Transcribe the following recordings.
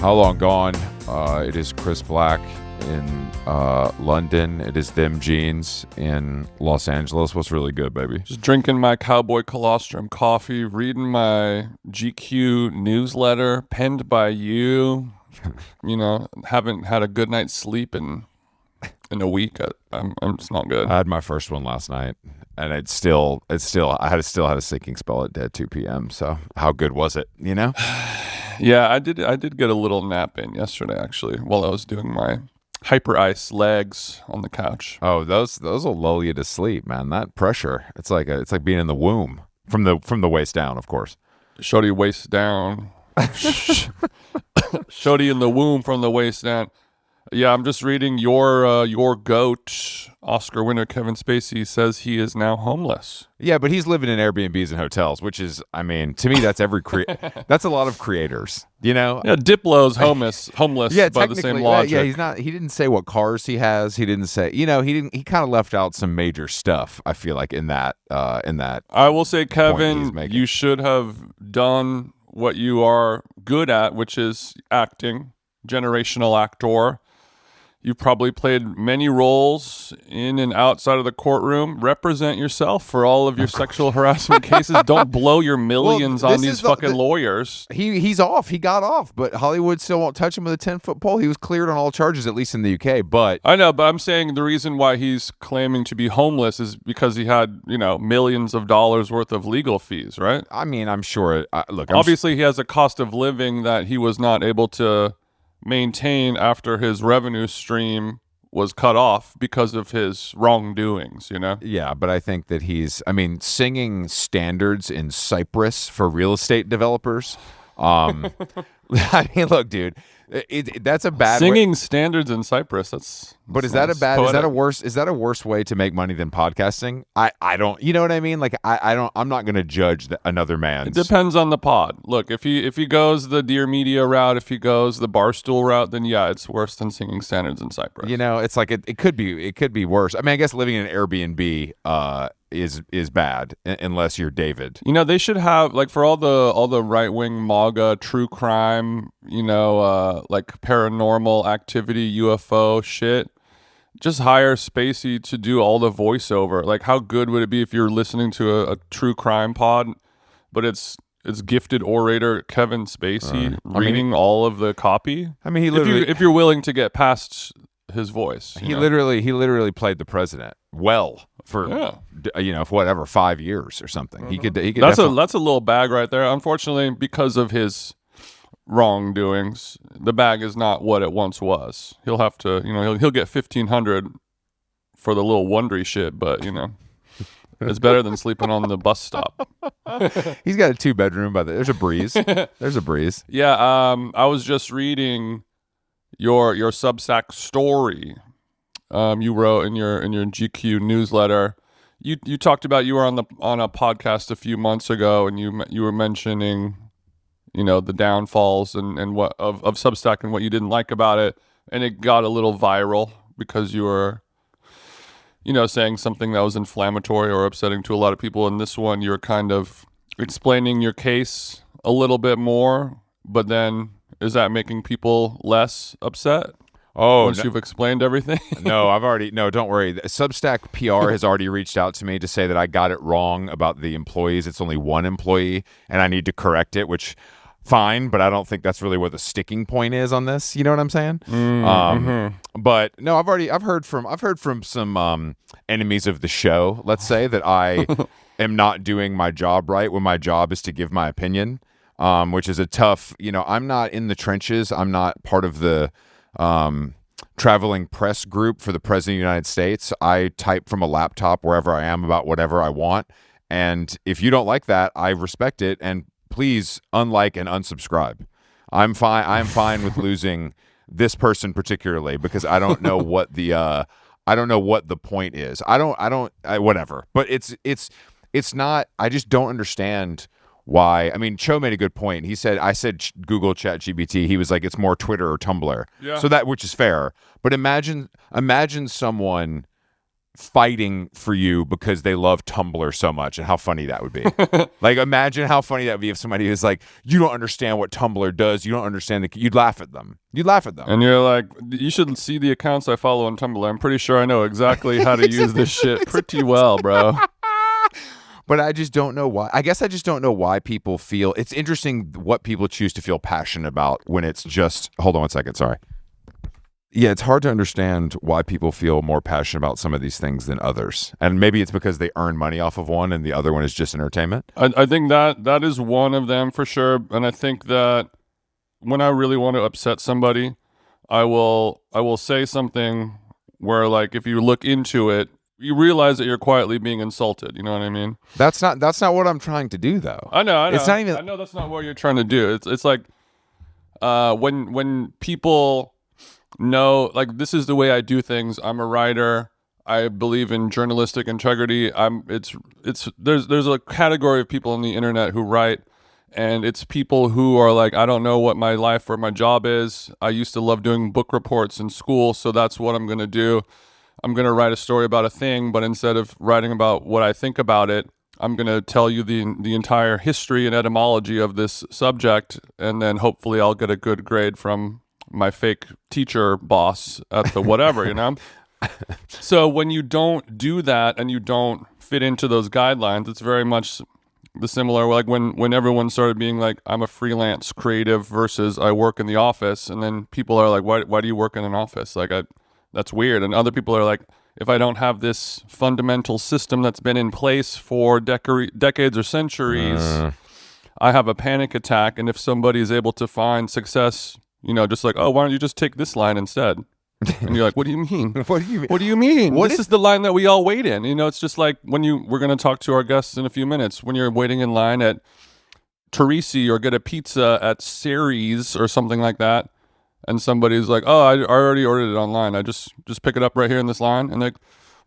How long gone? It is Chris Black in London. It is them jeans in Los Angeles. What's really good, baby? Just drinking my Cowboy Colostrum coffee, reading my GQ newsletter penned by you. You know, haven't had a good night's sleep in a week. I'm just not good. I had my first one last night, and I still had a sinking spell at 2 p.m. So how good was it? You know? Yeah, I did get a little nap in yesterday, actually, while I was doing my hyper ice legs on the couch. Oh, those will lull you to sleep, man. That pressure, it's like being in the womb from the waist down, of course. Shorty waist down. Shorty in the womb from the waist down. Yeah, I'm just reading your goat, Oscar winner Kevin Spacey says he is now homeless. Yeah, but he's living in Airbnbs and hotels, which is, I mean, to me, that's that's a lot of creators, you know? Yeah, Diplo's homeless yeah, by the same logic. Yeah, he didn't say what cars he has. He didn't say, he kind of left out some major stuff, I feel like, in that. I will say, Kevin, you should have done what you are good at, which is acting, generational actor. You've probably played many roles in and outside of the courtroom. Represent yourself for all of your sexual harassment cases. Don't blow your millions on these fucking lawyers. He's off. He got off, but Hollywood still won't touch him with a 10-foot pole. He was cleared on all charges, at least in the UK. But I know, but I'm saying the reason why he's claiming to be homeless is because he had, millions of dollars worth of legal fees, right? I mean, I'm sure. Look, obviously he has a cost of living that he was not able to maintain after his revenue stream was cut off because of his wrongdoings, Yeah, but I think that singing standards in Cyprus for real estate developers. I mean, look, dude, that's a bad singing standards in Cyprus. But is that a bad? Poetic. Is that a worse way to make money than podcasting? I don't. You know what I mean? Like I don't. I'm not going to judge another man's. It depends on the pod. Look, if he goes the Dear Media route, if he goes the Barstool route, then yeah, it's worse than singing standards in Cyprus. It's like it could be worse. I mean, I guess living in an Airbnb is bad unless you're David. They should have, like, for all the right wing MAGA true crime, like paranormal activity, UFO shit. Just hire Spacey to do all the voiceover. Like, how good would it be if you're listening to a true crime pod, but it's gifted orator Kevin Spacey reading all of the copy? I mean, he literally, if you're willing to get past his voice, he literally played the president well for whatever 5 years or something. He could. That's a little bag right there. Unfortunately, because of his wrongdoings, the bag is not what it once was. He'll have to, he'll get $1,500 for the little Wondery shit, but it's better than sleeping on the bus stop. He's got a 2-bedroom there's a breeze. There's a breeze. Yeah, I was just reading your Substack story. You wrote in your GQ newsletter. You talked about you were on a podcast a few months ago, and you were mentioning the downfalls and what of Substack and what you didn't like about it, and it got a little viral because you were saying something that was inflammatory or upsetting to a lot of people. And this one, you're kind of explaining your case a little bit more, but then is that making people less upset? Once you've explained everything? No, don't worry. Substack PR has already reached out to me to say that I got it wrong about the employees. It's only one employee, and I need to correct it, which fine, but I don't think that's really what the sticking point is on this. You know what I'm saying? But no, I've heard from some enemies of the show, let's say, that I am not doing my job right when my job is to give my opinion, which is a tough, I'm not in the trenches. I'm not part of the traveling press group for the President of the United States. I type from a laptop wherever I am about whatever I want. And if you don't like that, I respect it. And please unlike and unsubscribe. I'm fine with losing this person particularly because I don't know what the point is. Whatever. But it's not. I just don't understand why. I mean, Cho made a good point. I said Google ChatGPT. He was like, it's more Twitter or Tumblr. Yeah. So which is fair. But imagine someone fighting for you because they love Tumblr so much, and how funny that would be. Like, imagine how funny that would be if somebody is like, you don't understand what Tumblr does, you don't understand you'd laugh at them. And you're like, you should see the accounts I follow on Tumblr. I'm pretty sure I know exactly how to use this shit pretty well, bro. But I just don't know why. I guess I just don't know why people feel. It's interesting what people choose to feel passionate about when it's just. Hold on one second. Sorry. Yeah, it's hard to understand why people feel more passionate about some of these things than others. And maybe it's because they earn money off of one and the other one is just entertainment. I think that is one of them for sure. And I think that when I really want to upset somebody, I will say something where, like, if you look into it, you realize that you're quietly being insulted. You know what I mean? That's not what I'm trying to do, though. I know. It's not even. I know that's not what you're trying to do. It's like when people know, like, this is the way I do things. I'm a writer. I believe in journalistic integrity. There's a category of people on the internet who write, and it's people who are like, I don't know what my life or my job is. I used to love doing book reports in school, so that's what I'm going to do. I'm going to write a story about a thing, but instead of writing about what I think about it, I'm going to tell you the entire history and etymology of this subject, and then hopefully I'll get a good grade from my fake teacher boss at the whatever, you know? So when you don't do that and you don't fit into those guidelines, it's very much the similar, like when everyone started being like, I'm a freelance creative versus I work in the office, and then people are like, why do you work in an office? Like, that's weird. And other people are like, if I don't have this fundamental system that's been in place for decades or centuries, I have a panic attack. And if somebody is able to find success, you know, just like, oh, why don't you just take this line instead? And you're like, what do you mean? What do you mean? What do you mean? This is the line that we all wait in. You know, it's just like we're going to talk to our guests in a few minutes. When you're waiting in line at Teresi or get a pizza at Ceres or something like that, and somebody's like, oh, I already ordered it online. I just pick it up right here in this line. And like,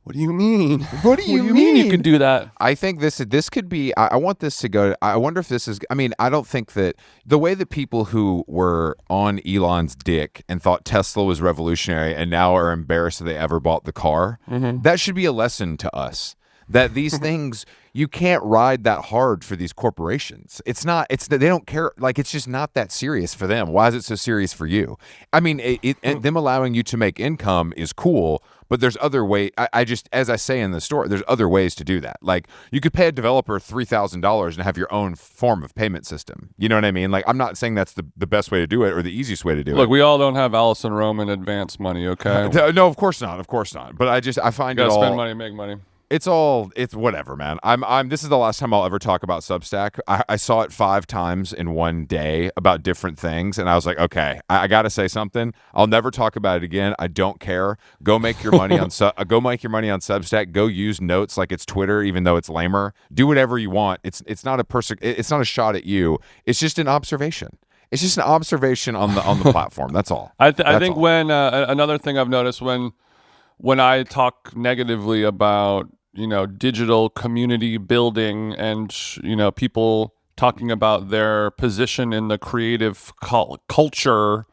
what do you mean? What do you mean you can do that? I think this could be. I want this to go. I wonder if this is. I mean, I don't think that the way that people who were on Elon's dick and thought Tesla was revolutionary and now are embarrassed that they ever bought the car. That should be a lesson to us. That these things, you can't ride that hard for these corporations. It's not. It's that they don't care. Like, it's just not that serious for them. Why is it so serious for you? I mean, and them allowing you to make income is cool. But there's other way. I just, as I say in the story, there's other ways to do that. Like, you could pay a developer $3,000 and have your own form of payment system. You know what I mean? Like, I'm not saying that's the best way to do it or the easiest way to do it. Look, we all don't have Allison Roman advance money, okay? No, of course not. Of course not. But I find you it gotta all. spend money, make money. It's whatever, man. This is the last time I'll ever talk about Substack. I saw it 5 times in one day about different things, and I was like, okay, I got to say something. I'll never talk about it again. I don't care. Go make your money on Substack. Go use Notes like it's Twitter, even though it's lamer. Do whatever you want. It's not it's not a shot at you. It's just an observation. It's just an observation on the platform. That's all. I think all. When another thing I've noticed when I talk negatively about, you know, digital community building and, you know, people talking about their position in the creative culture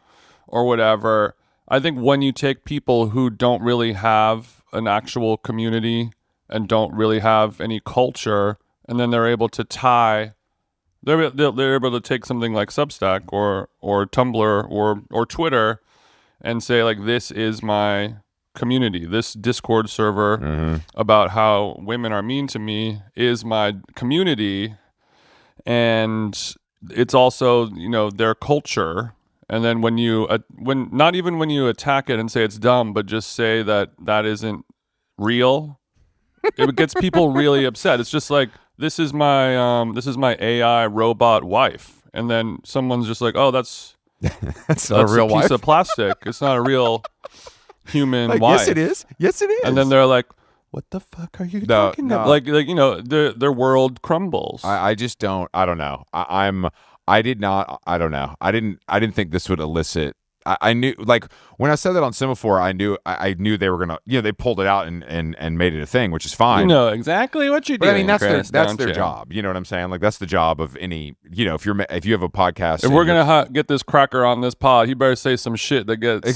or whatever, I think when you take people who don't really have an actual community and don't really have any culture, and then they're able to they're able to take something like Substack or Tumblr or Twitter and say, like, this is my community. This Discord server about how women are mean to me is my community, and it's also, you know, their culture. And then when you not even when you attack it and say it's dumb, but just say that isn't real, it gets people really upset. It's just like, this is my AI robot wife, and then someone's just like, oh, that's not a real piece wife of plastic. It's not a real human wife. Yes, it is. Yes, it is. And then they're like, what the fuck are you talking about? Like, you know, their world crumbles. I just don't. I don't know. I did not. I don't know. I didn't think this would elicit. I knew, like, when I said that on Semaphore, I knew they were gonna, you know, they pulled it out and made it a thing, which is fine. You know exactly what you're doing. But I mean, that's Chris, their job. You know what I'm saying? Like, that's the job of any, you know, if you have a podcast. If we're gonna get this cracker on this pod, he better say some shit that gets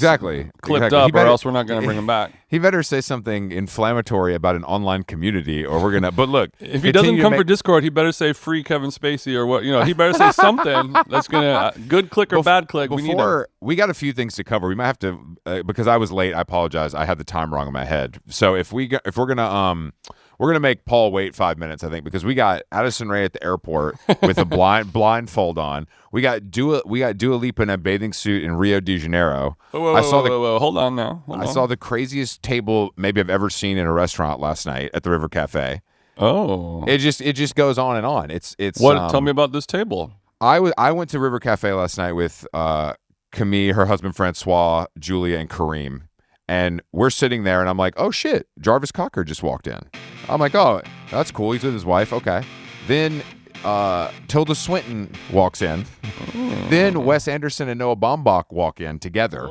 clipped up, or else we're not gonna bring him back. He better say something inflammatory about an online community, or we're gonna. But look, If he doesn't come for Discord, he better say free Kevin Spacey or what. He better say something that's gonna good click or bad click. We got a few things to cover. We might have to because I was late. I apologize. I had the time wrong in my head. So if we're gonna make Paul wait 5 minutes, I think, because we got Addison Rae at the airport with a blindfold on. We got Dua Lipa in a bathing suit in Rio de Janeiro. Whoa, hold on now. I saw the craziest table maybe I've ever seen in a restaurant last night at the River Cafe. Oh, it just goes on and on. It's what? Tell me about this table. I went to River Cafe last night with Camille, her husband Francois, Julia, and Kareem. And we're sitting there, and I'm like, oh, shit, Jarvis Cocker just walked in. I'm like, oh, that's cool. He's with his wife. Okay. Then Tilda Swinton walks in. Then Wes Anderson and Noah Baumbach walk in together.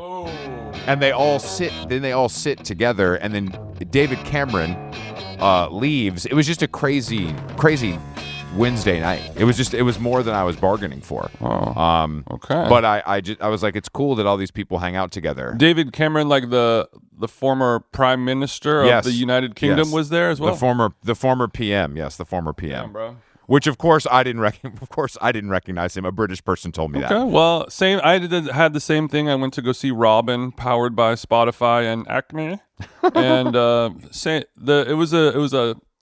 And they all sit. Then they all sit together. And then David Cameron leaves. It was just a crazy Wednesday night. It was more than I was bargaining for. Okay. But I was like, it's cool that all these people hang out together. David Cameron, like the former Prime Minister of the United Kingdom, was there as well. The former PM. Yes, the former PM. Damn, bro. Which of course I didn't recognize him. A British person told me that. Okay. Well, same. I had the same thing. I went to go see Robyn, powered by Spotify and Acme, and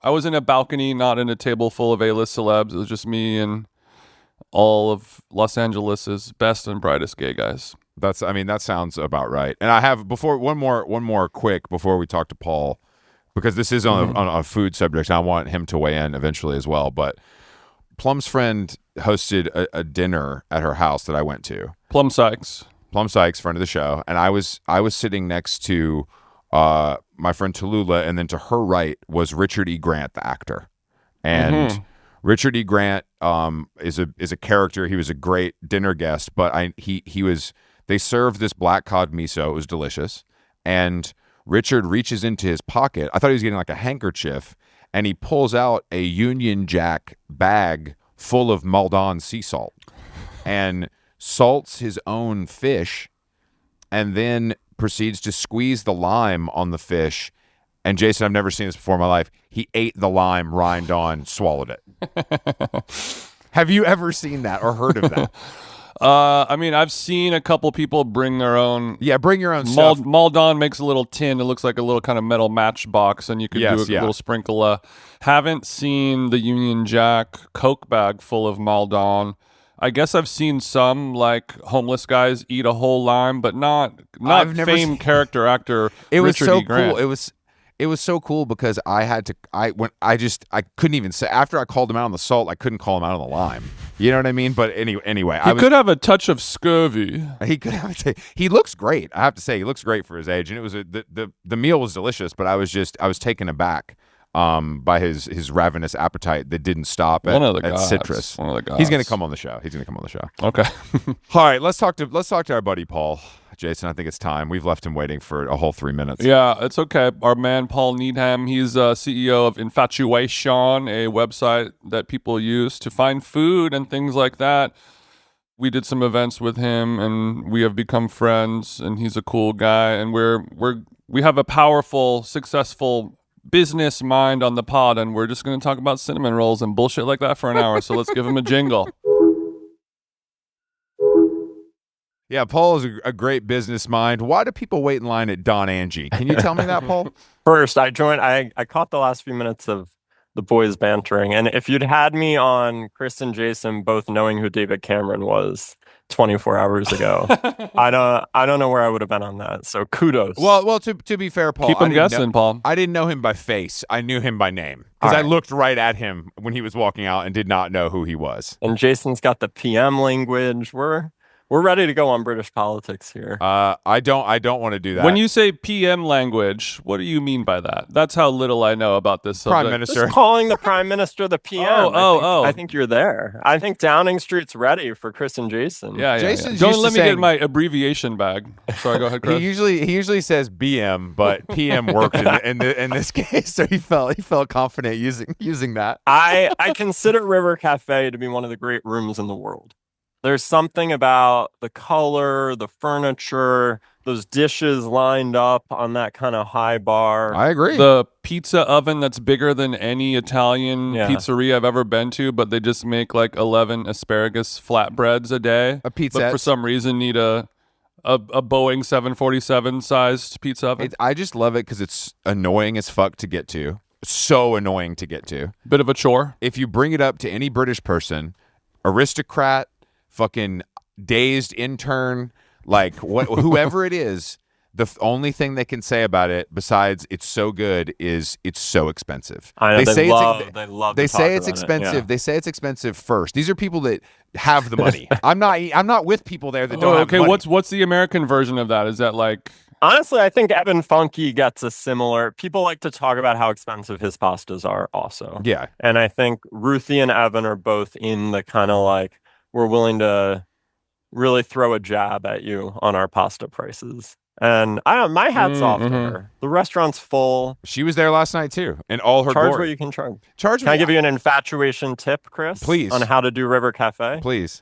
I was in a balcony, not in a table full of A-list celebs. It was just me and all of Los Angeles' best and brightest gay guys. That sounds about right. And I have one more quick before we talk to Paul, because this is on a food subject. And I want him to weigh in eventually as well. But Plum's friend hosted a dinner at her house that I went to. Plum Sykes, friend of the show, and I was sitting next to my friend Tallulah, and then to her right was Richard E. Grant, the actor. And Richard E. Grant is a character. He was a great dinner guest, but they served this black cod miso. It was delicious. And Richard reaches into his pocket. I thought he was getting like a handkerchief, and he pulls out a Union Jack bag full of Maldon sea salt and salts his own fish, and then proceeds to squeeze the lime on the fish. And Jason, I've never seen this before in my life. He ate the lime rind on, swallowed it. Have you ever seen that or heard of that? I've seen a couple people bring their own. Yeah, bring your own stuff. Maldon makes a little tin. It looks like a little kind of metal matchbox, and you could do a little sprinkle. Haven't seen the Union Jack Coke bag full of Maldon. I guess I've seen some like homeless guys eat a whole lime, but not famed character actor. It was Richard so E. Grant. cool. It was so cool because I couldn't even say, after I called him out on the salt, I couldn't call him out on the lime. You know what I mean? But anyway, he could have a touch of scurvy. He looks great. I have to say, he looks great for his age, and it was the meal was delicious. But I was taken aback by his ravenous appetite that didn't stop at Citrus. One of the gods. He's going to come on the show. Okay. All right, let's talk to our buddy Paul. Jason, I think it's time. We've left him waiting for a whole 3 minutes. Yeah, it's okay. Our man Paul Needham, he's CEO of Infatuation, a website that people use to find food and things like that. We did some events with him, and we have become friends. And he's a cool guy, and we have a powerful, successful business mind on the pod, and we're just going to talk about cinnamon rolls and bullshit like that for an hour. So let's give him a jingle. Yeah, Paul is a great business mind. Why do people wait in line at Don Angie? Can you tell me that, Paul? First, I caught the last few minutes of the boys bantering, and if you'd had me on Chris and Jason both knowing who David Cameron was 24 hours ago, I don't know where I would have been on that. So kudos. Well, to be fair, Paul, keep him guessing, Paul. I didn't know him by face. I knew him by name because I looked right at him when he was walking out and did not know who he was. And Jason's got the PM language. We're ready to go on British politics here. I don't want to do that. When you say PM language, what do you mean by that? That's how little I know about this subject. Prime Minister. Just calling the Prime Minister the PM. I think you're there. I think Downing Street's ready for Chris and Jason. Yeah. Jason's Don't let me get my abbreviation bag. Sorry, go ahead, Chris. He usually says BM, but PM worked in this case, so he felt confident using that. I consider River Cafe to be one of the great rooms in the world. There's something about the color, the furniture, those dishes lined up on that kind of high bar. I agree. The pizza oven that's bigger than any Italian Yeah. pizzeria I've ever been to, but they just make like 11 asparagus flatbreads a day. A pizza. But for some reason need a Boeing 747 sized pizza oven. I just love it because it's annoying as fuck to get to. So annoying to get to. Bit of a chore. If you bring it up to any British person, aristocrat, fucking dazed intern, like whoever it is, the only thing they can say about it besides it's so good is it's so expensive. I know, they say love they to say talk it's about it, expensive. yeah. They say it's expensive first. These are people that have the money. I'm not with people there that don't have okay, money. what's the American version of that? Is that like Honestly, I think Evan Funky gets a similar. People like to talk about how expensive his pastas are also. Yeah. And I think Ruthie and Evan are both in the kind of like, we're willing to really throw a jab at you on our pasta prices. And my hat's off to her. The restaurant's full. She was there last night too, in all her Charge glory. what you can charge. Charge. Can I give you an infatuation tip, Chris? Please. On how to do River Cafe? Please.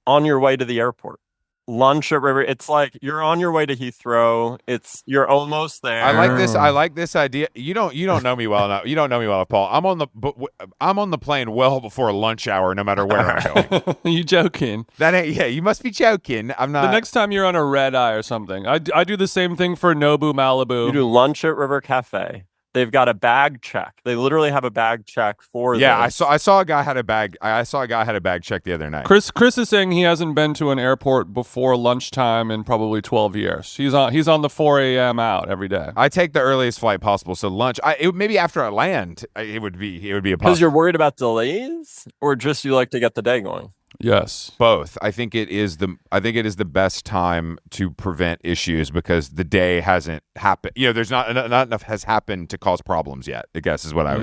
On your way to the airport. Lunch at River. It's like you're on your way to Heathrow. You're almost there. I like this idea. You don't know me well enough. You don't know me well enough, Paul. I'm on the plane well before lunch hour, no matter where I'm going. you joking? That ain't. Yeah, you must be joking. I'm not. The next time you're on a red eye or something, I do the same thing for Nobu Malibu. You do lunch at River Cafe. They've got a bag check. They literally have a bag check for Yeah, this. I saw a guy had a bag. I saw a guy had a bag check the other night. Chris is saying he hasn't been to an airport before lunchtime in probably 12 years. He's on the 4 a.m. out every day. I take the earliest flight possible, so lunch. Maybe after I land, it would be a Because possible. you're worried about delays, or just you like to get the day going. Yes. Both. I think it is the best time to prevent issues because the day hasn't happened. There's not enough has happened to cause problems yet. I guess is what I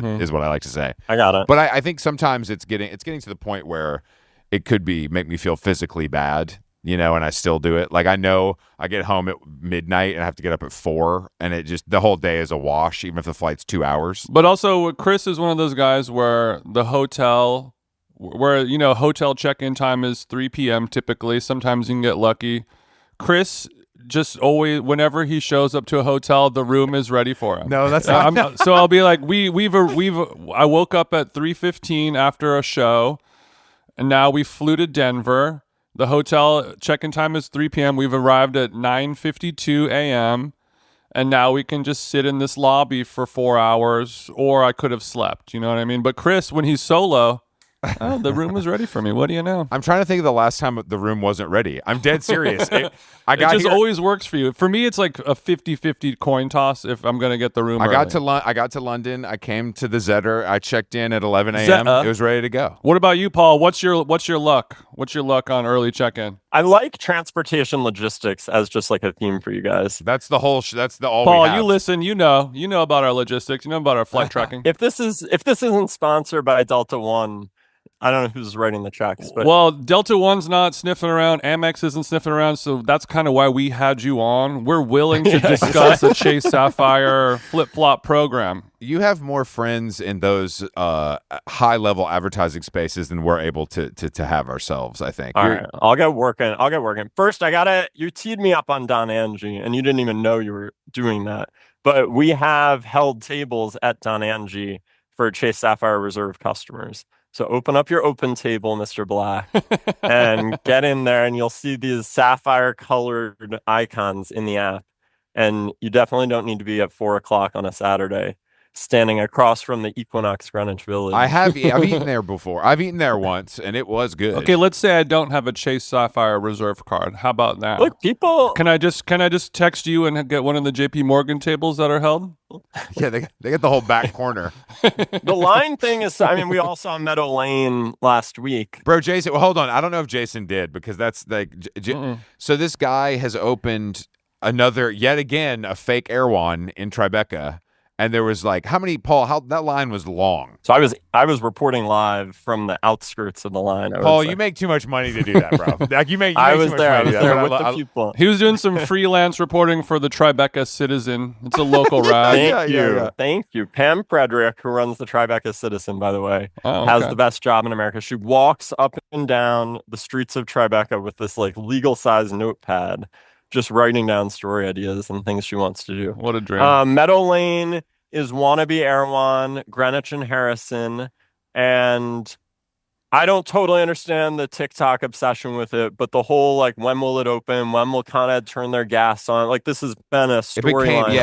like to say. I got it. But I think sometimes it's getting to the point where it could make me feel physically bad, and I still do it. Like I know I get home at midnight and I have to get up at 4, and it just the whole day is a wash, even if the flight's 2 hours. But also, Chris is one of those guys where the hotel check-in time is 3 p.m. typically. Sometimes you can get lucky. Chris just always, whenever he shows up to a hotel, the room is ready for him. No, that's not. So I'll be like, I woke up at 3:15 after a show, and now we flew to Denver. The hotel check-in time is 3 p.m. We've arrived at 9:52 a.m. And now we can just sit in this lobby for 4 hours, or I could have slept. You know what I mean? But Chris, when he's solo, the room was ready for me. What do you know? I'm trying to think of the last time the room wasn't ready. I'm dead serious. It Always works for you. For me, it's like a 50-50 coin toss if I'm going to get the room I early. got to London. I came to the Zetter. I checked in at 11 a.m. It was ready to go. What about you, Paul? What's your luck? What's your luck on early check-in? I like transportation logistics as just like a theme for you guys. That's the whole. That's the all. Paul, we have. you listen. You know about our logistics. You know about our flight tracking. If this isn't sponsored by Delta One, I don't know who's writing the checks, but Well, Delta One's not sniffing around. Amex isn't sniffing around, so that's kind of why we had you on. We're willing to discuss a Chase Sapphire flip-flop program. You have more friends in those high-level advertising spaces than we're able to have ourselves. I think. all right, I'll get working. First, you teed me up on Don Angie, and you didn't even know you were doing that. But we have held tables at Don Angie for Chase Sapphire Reserve customers. So open up your open table, Mr. Black, and get in there, and you'll see these sapphire-colored icons in the app. And you definitely don't need to be at 4 o'clock on a Saturday, standing across from the Equinox Greenwich Village. I've eaten there before. I've eaten there once, and it was good. Okay, let's say I don't have a Chase Sapphire Reserve card. How about that? Look, people. Can I just text you and get one of the JP Morgan tables that are held? Yeah, they get the whole back corner. The line thing is, we all saw Meadow Lane last week. Bro, Jason, well, hold on. I don't know if Jason did because that's like. So this guy has opened yet again, a fake Erewhon in Tribeca. And there was like, how many, Paul, how that line was long. So I was reporting live from the outskirts of the line. Paul, you make too much money to do that, bro. Like you make I too was much there. I money was to do that. there But with the people. He was doing some freelance reporting for the Tribeca Citizen. It's a local rag. Thank you. Pam Frederick, who runs the Tribeca Citizen, by the way, Oh, has okay. the best job in America. She walks up and down the streets of Tribeca with this like legal size notepad, just writing down story ideas and things she wants to do. What a dream. Meadow Lane is wannabe Erewhon, Greenwich and Harrison, and I don't totally understand the TikTok obsession with it, but the whole like, when will it open? When will Con Ed turn their gas on? Like, this has been a storyline.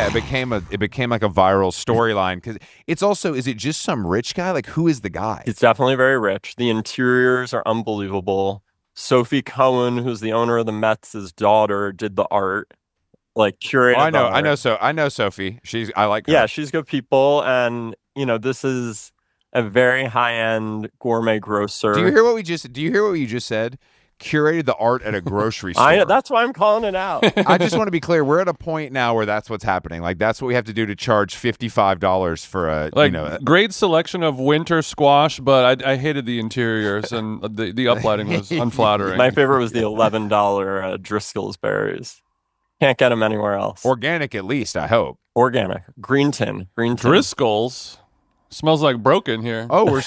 It became like a viral storyline because it's also, is it just some rich guy? Like, who is the guy? He's definitely very rich. The interiors are unbelievable. Sophie Cohen, who's the owner of the Mets' daughter, did the art, like curated. I know Sophie. I like her. Yeah, she's good people, and this is a very high-end gourmet grocer. Do you hear what you just said? Curated the art at a grocery store. That's why I'm calling it out. I just want to be clear. We're at a point now where that's what's happening. Like that's what we have to do to charge $55 for a great selection of winter squash, but I hated the interiors and the uplighting was unflattering. My favorite was the $11 Driscoll's berries. Can't get them anywhere else. Organic, at least, I hope. Organic. Green tin. Driscoll's smells like broken here. Oh, we're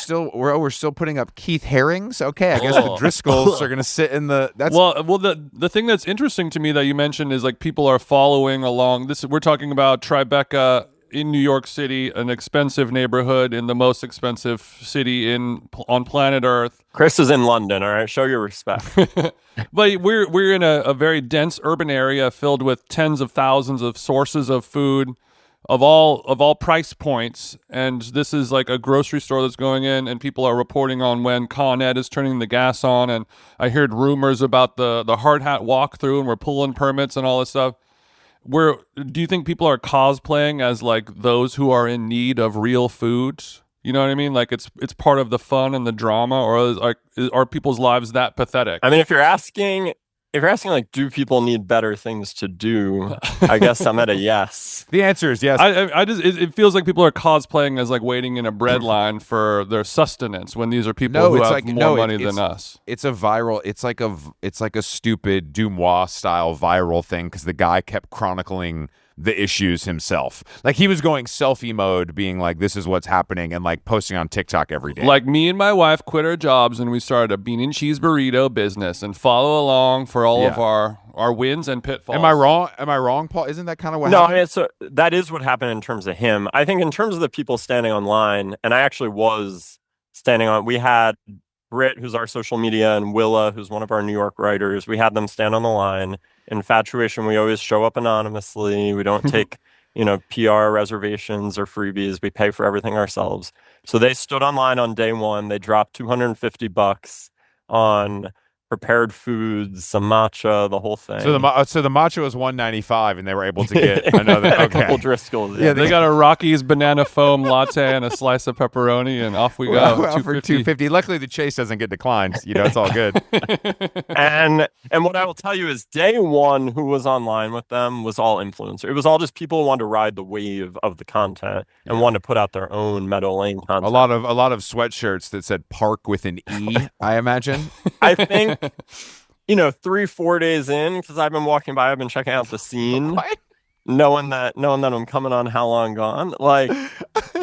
still putting up Keith herrings. Okay, I guess the Driscolls are gonna sit in the. Well, the thing that's interesting to me that you mentioned is like people are following along. We're talking about Tribeca in New York City, an expensive neighborhood in the most expensive city on planet Earth. Chris is in London. All right, show your respect. But we're in a very dense urban area filled with tens of thousands of sources of food of all price points, and this is like a grocery store that's going in, and people are reporting on when Con Ed is turning the gas on, and I heard rumors about the hard hat walkthrough, and we're pulling permits and all this stuff. Do you think people are cosplaying as like those who are in need of real food? You know what I mean? Like it's part of the fun and the drama, or are people's lives that pathetic? I mean, if you're asking like, do people need better things to do? I guess I'm at a yes. The answer is yes. It feels like people are cosplaying as like waiting in a bread line for their sustenance when these are people who have more money than us. It's like a stupid Dumois style viral thing because the guy kept chronicling the issues himself. Like he was going selfie mode, being like, this is what's happening, and like posting on TikTok every day. Like me and my wife quit our jobs and we started a bean and cheese burrito business and follow along for all of our wins and pitfalls. Am I wrong, Paul? Isn't that kind of what happened? No, I mean, so that is what happened in terms of him. I think in terms of the people standing online, and I actually was standing on, we had Britt, who's our social media, and Willa, who's one of our New York writers. We had them stand on the line. Infatuation, we always show up anonymously. We don't take, PR reservations or freebies. We pay for everything ourselves. So they stood online on day one. They dropped $250 on prepared foods, some matcha, the whole thing. So the matcha was $195, and they were able to get another a couple Driscolls. Yeah, they got a Rocky's banana foam latte and a slice of pepperoni, and off we go. Well, for $250. Luckily, the chase doesn't get declined. It's all good. And what I will tell you is, day one, who was online with them was all influencer. It was all just people who wanted to ride the wave of the content and wanted to put out their own Meadow Lane content. A lot of sweatshirts that said "Park" with an E. I imagine. I think 3-4 days in, because I've been walking by, I've been checking out the scene, knowing that I'm coming on How Long Gone. Like,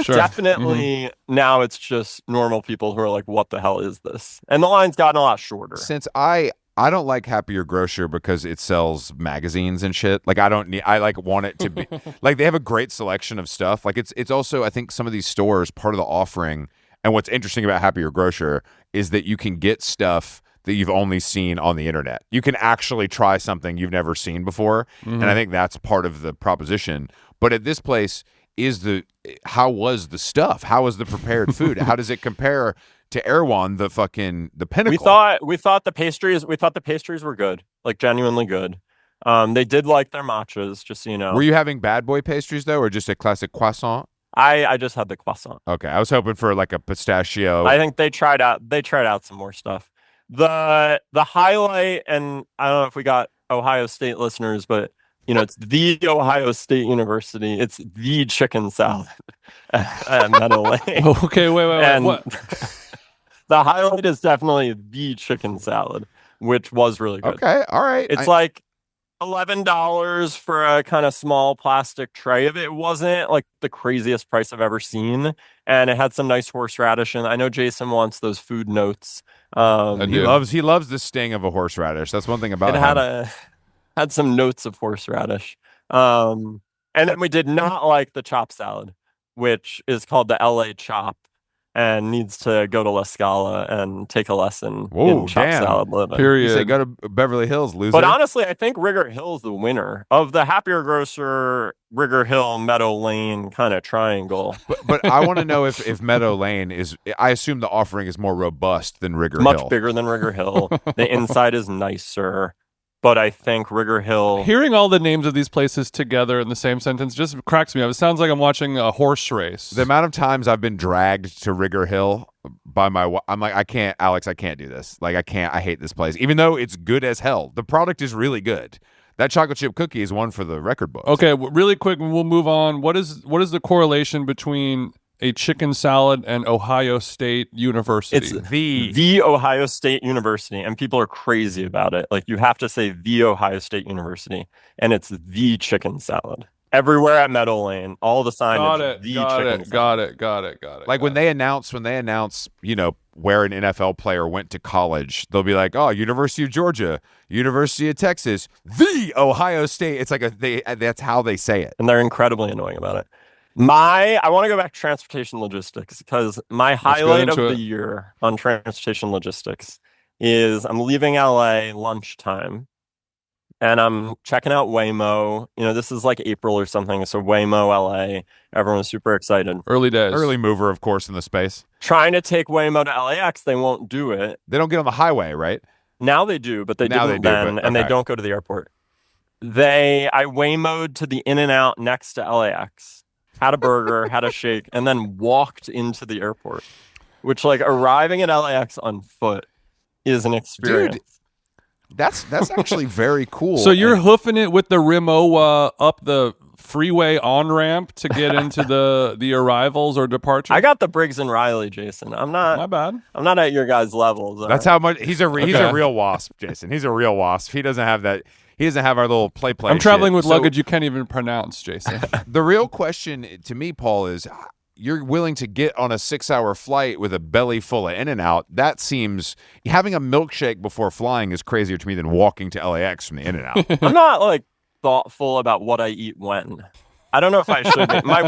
sure. Definitely now it's just normal people who are like, what the hell is this? And the line's gotten a lot shorter. Since I don't like Happier Grocer because it sells magazines and shit. Like I want it to be like they have a great selection of stuff. Like it's also, I think some of these stores, part of the offering, and what's interesting about Happier Grocer is that you can get stuff that you've only seen on the internet. You can actually try something you've never seen before. Mm-hmm. And I think that's part of the proposition. But at this place how was the stuff? How was the prepared food? How does it compare to Erewhon, the pinnacle? We thought the pastries were good, like genuinely good. They did like their matchas, just so you know. Were you having bad boy pastries though, or just a classic croissant? I just had the croissant. Okay, I was hoping for like a pistachio. I think they tried out some more stuff. The highlight, and I don't know if we got Ohio State listeners, but It's the Ohio State University. It's the chicken salad at Meadow Lane. Okay, wait. And What? the highlight is definitely the chicken salad, which was really good. Okay, all right. It's like $11 for a kind of small plastic tray of it. It wasn't like the craziest price I've ever seen, and it had some nice horseradish. And I know Jason wants those food notes. He loves the sting of a horseradish. That's one thing about it him. had some notes of horseradish. And then we did not like the chop salad, which is called the LA chop, and needs to go to La Scala and take a lesson in chop salad living. Period. You say go to Beverly Hills, loser. But honestly, I think Rigger Hill's the winner of the Happier Grocer, Rigger Hill, Meadow Lane kind of triangle. But I want to know if Meadow Lane is. I assume the offering is more robust than Rigger Hill. Much bigger than Rigger Hill. The inside is nicer. But I think Rigger Hill... Hearing all the names of these places together in the same sentence just cracks me up. It sounds like I'm watching a horse race. The amount of times I've been dragged to Rigger Hill by my... I'm like, I can't, Alex, I can't do this. Like, I can't. I hate this place. Even though it's good as hell. The product is really good. That chocolate chip cookie is one for the record books. Okay, really quick, we'll move on. What is the correlation between a chicken salad and Ohio State University? It's the Ohio State University, and people are crazy about it. Like, you have to say the Ohio State University, and it's the chicken salad. Everywhere at Meadow Lane, all the signage. Got it. Like when they announce, where an NFL player went to college, they'll be like, "Oh, University of Georgia, University of Texas, the Ohio State." It's like that's how they say it, and they're incredibly annoying about it. I want to go back to transportation logistics because my highlight of the year on transportation logistics is I'm leaving LA lunchtime and I'm checking out Waymo. This is like April or something. So Waymo LA, everyone's super excited. Early days. Early mover, of course, in the space. Trying to take Waymo to LAX, they won't do it. They don't get on the highway, right? Now they do, but they didn't then, and they don't go to the airport. I Waymo'd to the In-N-Out next to LAX. Had a burger, had a shake, and then walked into the airport, which arriving at LAX on foot is an experience. Dude, that's actually very cool. So you're hoofing it with the Rimowa up the freeway on-ramp to get into the arrivals or departures? I got the Briggs and Riley, Jason. I'm not. My bad. I'm not at your guys' levels. That's how much he's a real wasp, Jason. He's a real wasp. He doesn't have that. He doesn't have our little play. I'm traveling with luggage you can't even pronounce, Jason. The real question to me, Paul, is you're willing to get on a 6-hour flight with a belly full of In-N-Out. That seems having a milkshake before flying is crazier to me than walking to LAX from the In-N-Out. I'm not thoughtful about what I eat when. I don't know if I should be. My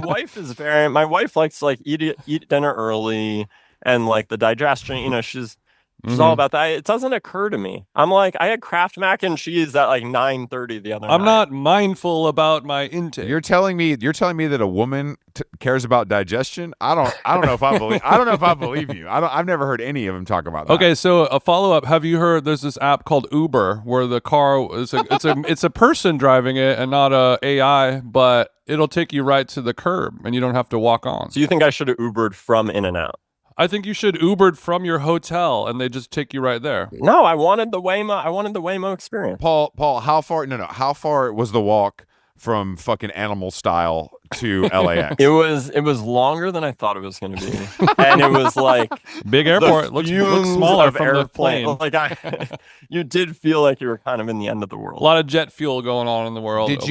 wife likes to eat dinner early and the digestion, she's all about that. It doesn't occur to me. I'm I had Kraft mac and cheese at 9:30 the other night. I'm not mindful about my intake. You're telling me that a woman cares about digestion? I don't know if I believe. I don't know if I believe you. I've never heard any of them talk about that. Okay, so a follow up. Have you heard? There's this app called Uber where the car it's a person driving it and not a AI, but it'll take you right to the curb and you don't have to walk on. So you think I should have Ubered from In-N-Out? I think you should Ubered from your hotel and they just take you right there. No, I wanted the Waymo experience. Paul, how far? No. How far was the walk from fucking Animal Style to LAX? It was longer than I thought it was going to be, and it was big airport. Looks smaller from the plane. You did feel like you were kind of in the end of the world. A lot of jet fuel going on in the world. Did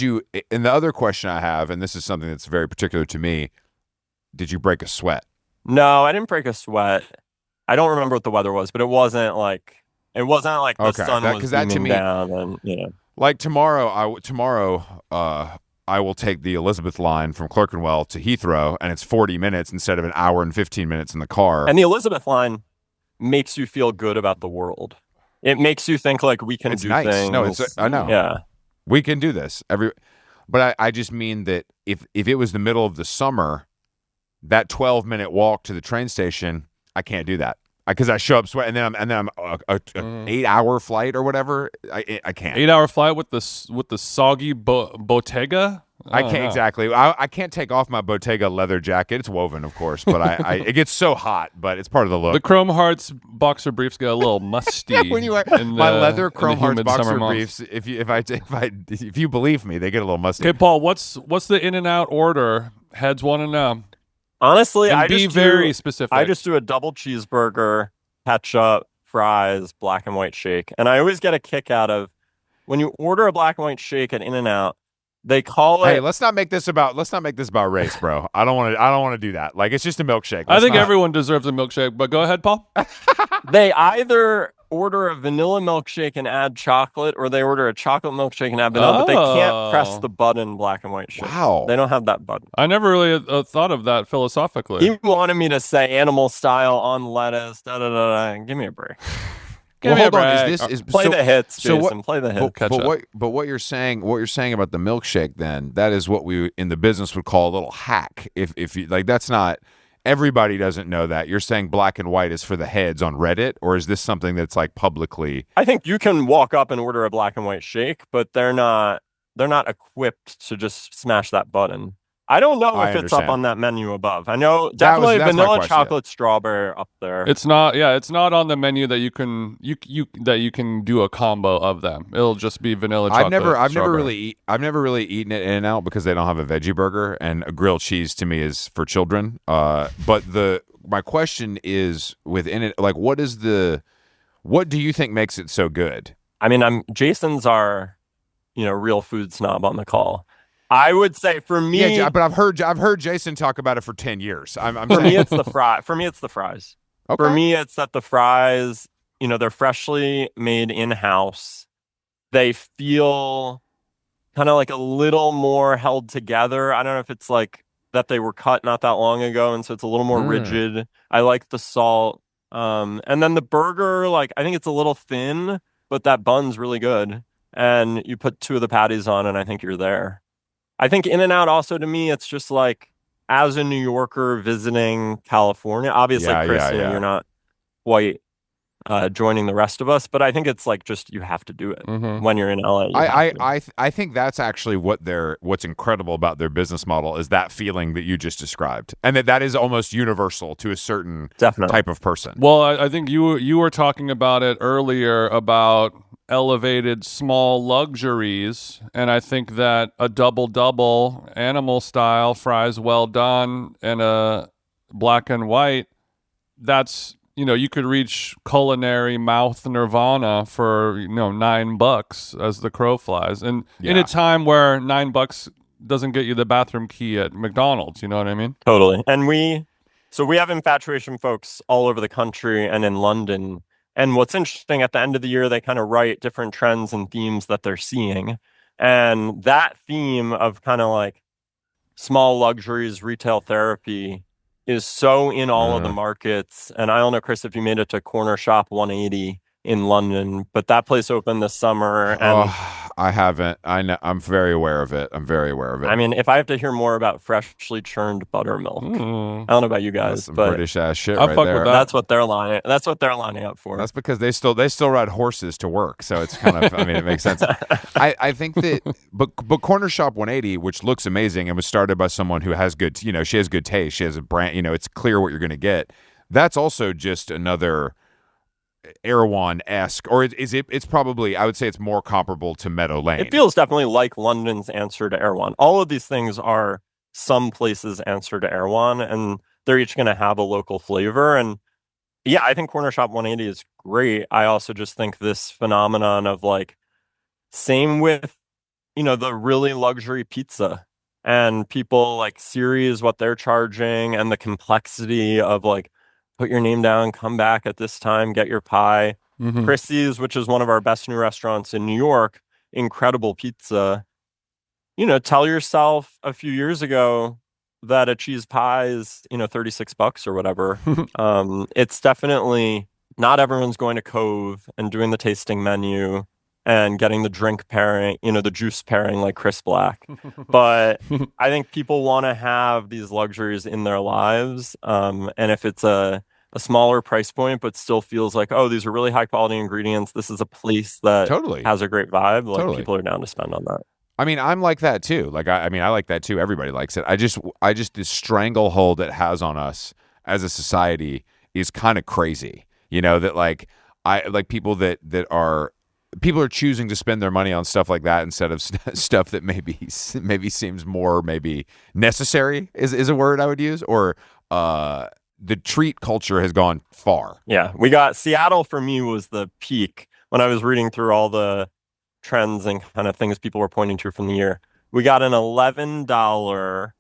you? And the other question I have, and this is something that's very particular to me, did you break a sweat? No, I didn't break a sweat. I don't remember what the weather was, but it wasn't like the sun was beaming down. And tomorrow, I will take the Elizabeth line from Clerkenwell to Heathrow, and it's 40 minutes instead of an hour and 15 minutes in the car. And the Elizabeth line makes you feel good about the world. It makes you think we can do things. No, I know. Yeah, we can do this. But I just mean that if it was the middle of the summer, that 12-minute walk to the train station, I can't do that because I show up sweating, and then I'm an 8-hour flight or whatever. I can't. 8-hour flight with the soggy Bottega. I can't exactly. I can't take off my Bottega leather jacket. It's woven, of course, but I it gets so hot. But it's part of the look. The Chrome Hearts boxer briefs get a little musty. When you wear my leather Chrome Hearts boxer briefs, if you believe me, they get a little musty. Okay, Paul, what's the in and out order? Heads want to know. Honestly, And be very specific. I just do a double cheeseburger, ketchup, fries, black and white shake, and I always get a kick out of when you order a black and white shake at In-N-Out. They call it. Hey, let's not make this about race, bro. I don't want to do that. Like, it's just a milkshake. I think everyone deserves a milkshake, but go ahead, Paul. They either order a vanilla milkshake and add chocolate, or they order a chocolate milkshake and add vanilla, but they can't press the button black and white shake. Wow. They don't have that button. I never really thought of that philosophically. He wanted me to say animal style on lettuce, da-da-da-da. Give me a break. Well, hold on. Play the hits, Jason. Play the hits. But what you're saying about the milkshake, then that is what we in the business would call a little hack. If you like, that's not everybody doesn't know that. You're saying black and white is for the heads on Reddit, or is this something that's like publicly? I think you can walk up and order a black and white shake, but they're not equipped to just smash that button. I don't know if it's up on that menu above. I know definitely vanilla chocolate strawberry up there. It's not on the menu that you can do a combo of them. It'll just be vanilla chocolate. I've never really eaten it In-N-Out because they don't have a veggie burger, and a grilled cheese to me is for children. But my question is within it, like, what do you think makes it so good? I mean, Jason's our real food snob on the call. I would say for me, yeah, but I've heard Jason talk about it for 10 years. For me, it's the fry. For me, it's the fries. Okay. For me, it's that the fries, they're freshly made in-house. They feel kind of like a little more held together. I don't know if it's like that they were cut not that long ago, and so it's a little more rigid. I like the salt. And then the burger, like, I think it's a little thin, but that bun's really good. And you put 2 of the patties on, and I think you're there. I think In-N-Out also, to me, it's just like, as a New Yorker visiting California, obviously, Chris, you're not quite joining the rest of us, but I think it's like just you have to do it when you're in LA. I think that's actually what's incredible about their business model is that feeling that you just described, and that is almost universal to a certain type of person. Well, I think you were talking about it earlier about elevated small luxuries, and I think that a double animal style fries well done and a black and white, that's you could reach culinary mouth nirvana for $9 as the crow flies, and in a time where $9 doesn't get you the bathroom key at McDonald's. You know what I mean? Totally. And we have Infatuation folks all over the country and in London. And what's interesting, at the end of the year, they kind of write different trends and themes that they're seeing. And that theme of kind of like small luxuries, retail therapy is so in all of the markets. And I don't know, Chris, if you made it to Corner Shop 180 in London, but that place opened this summer. And I haven't. I know. I'm very aware of it. I mean, if I have to hear more about freshly churned buttermilk, I don't know about you guys, that's but British ass shit I'll right fuck there. with that. That's what they're lining up for. That's because they still ride horses to work, so it's kind of. I mean, it makes sense. I think that, but Corner Shop 180, which looks amazing and was started by someone who has good, she has good taste. She has a brand. It's clear what you're going to get. That's also just another Erewhon-esque, or is it? It's probably, I would say, it's more comparable to Meadow Lane. It feels definitely like London's answer to Erewhon. All of these things are some places' answer to Erewhon, and they're each going to have a local flavor. And yeah, I think Corner Shop 180 is great. I also just think this phenomenon of like, same with the really luxury pizza, and people like series what they're charging, and the complexity of like, put your name down, come back at this time, get your pie. Christie's, which is one of our best new restaurants in New York, incredible pizza. Tell yourself a few years ago that a cheese pie is, $36 or whatever. It's definitely not everyone's going to Cove and doing the tasting menu and getting the drink pairing, the juice pairing like Chris Black. But I think people want to have these luxuries in their lives. And if it's a smaller price point, but still feels like, oh, these are really high quality ingredients, this is a place that has a great vibe, like people are down to spend on that. I mean, I'm like that too. Like, I mean, I like that too. Everybody likes it. I just the stranglehold it has on us as a society is kind of crazy. You know, that like I like people that are people are choosing to spend their money on stuff like that instead of stuff that maybe seems more maybe necessary is a word I would use, or the treat culture has gone far. Yeah, we got Seattle for me was the peak when I was reading through all the trends and kind of things people were pointing to from the year. We got an $11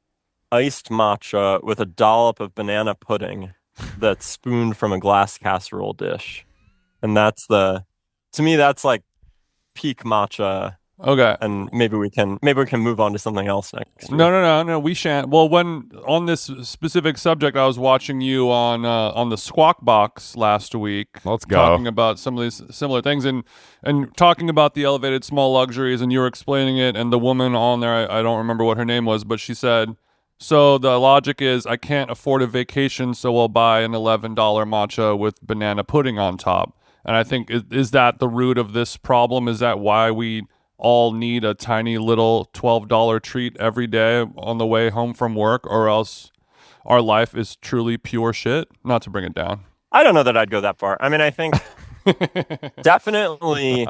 iced matcha with a dollop of banana pudding that's spooned from a glass casserole dish. And to me, that's like peak matcha. Okay. And maybe we can move on to something else next week. No, we shan't. Well, when on this specific subject, I was watching you on the Squawk Box last week. Let's go. Talking about some of these similar things and talking about the elevated small luxuries, and you were explaining it, and the woman on there, I don't remember what her name was, but she said, so the logic is I can't afford a vacation, so I'll buy an $11 matcha with banana pudding on top. And I think, is that the root of this problem? Is that why we all need a tiny little $12 treat every day on the way home from work, or else our life is truly pure shit? Not to bring it down. I don't know that I'd go that far. I mean, I think definitely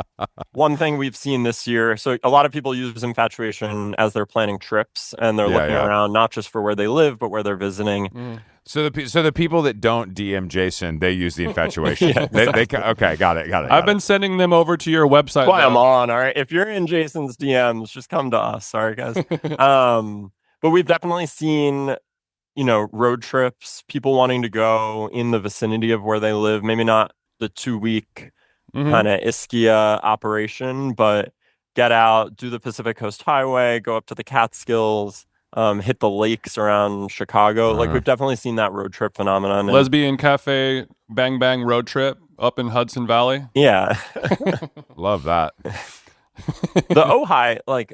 one thing we've seen this year. So a lot of people use Infatuation as they're planning trips, and they're looking around not just for where they live, but where they're visiting. So the people that don't DM Jason, they use the Infatuation. Yeah, exactly. Okay, got it. I've been sending them over to your website. That's why I'm on. All right, if you're in Jason's DMs, just come to us. Sorry, guys. But we've definitely seen, road trips, people wanting to go in the vicinity of where they live. Maybe not the 2-week kind of Ischia operation, but get out, do the Pacific Coast Highway, go up to the Catskills. Hit the lakes around Chicago. Like, we've definitely seen that road trip phenomenon. Lesbian cafe, bang bang road trip up in Hudson Valley. Yeah. Love that. The Ojai, like,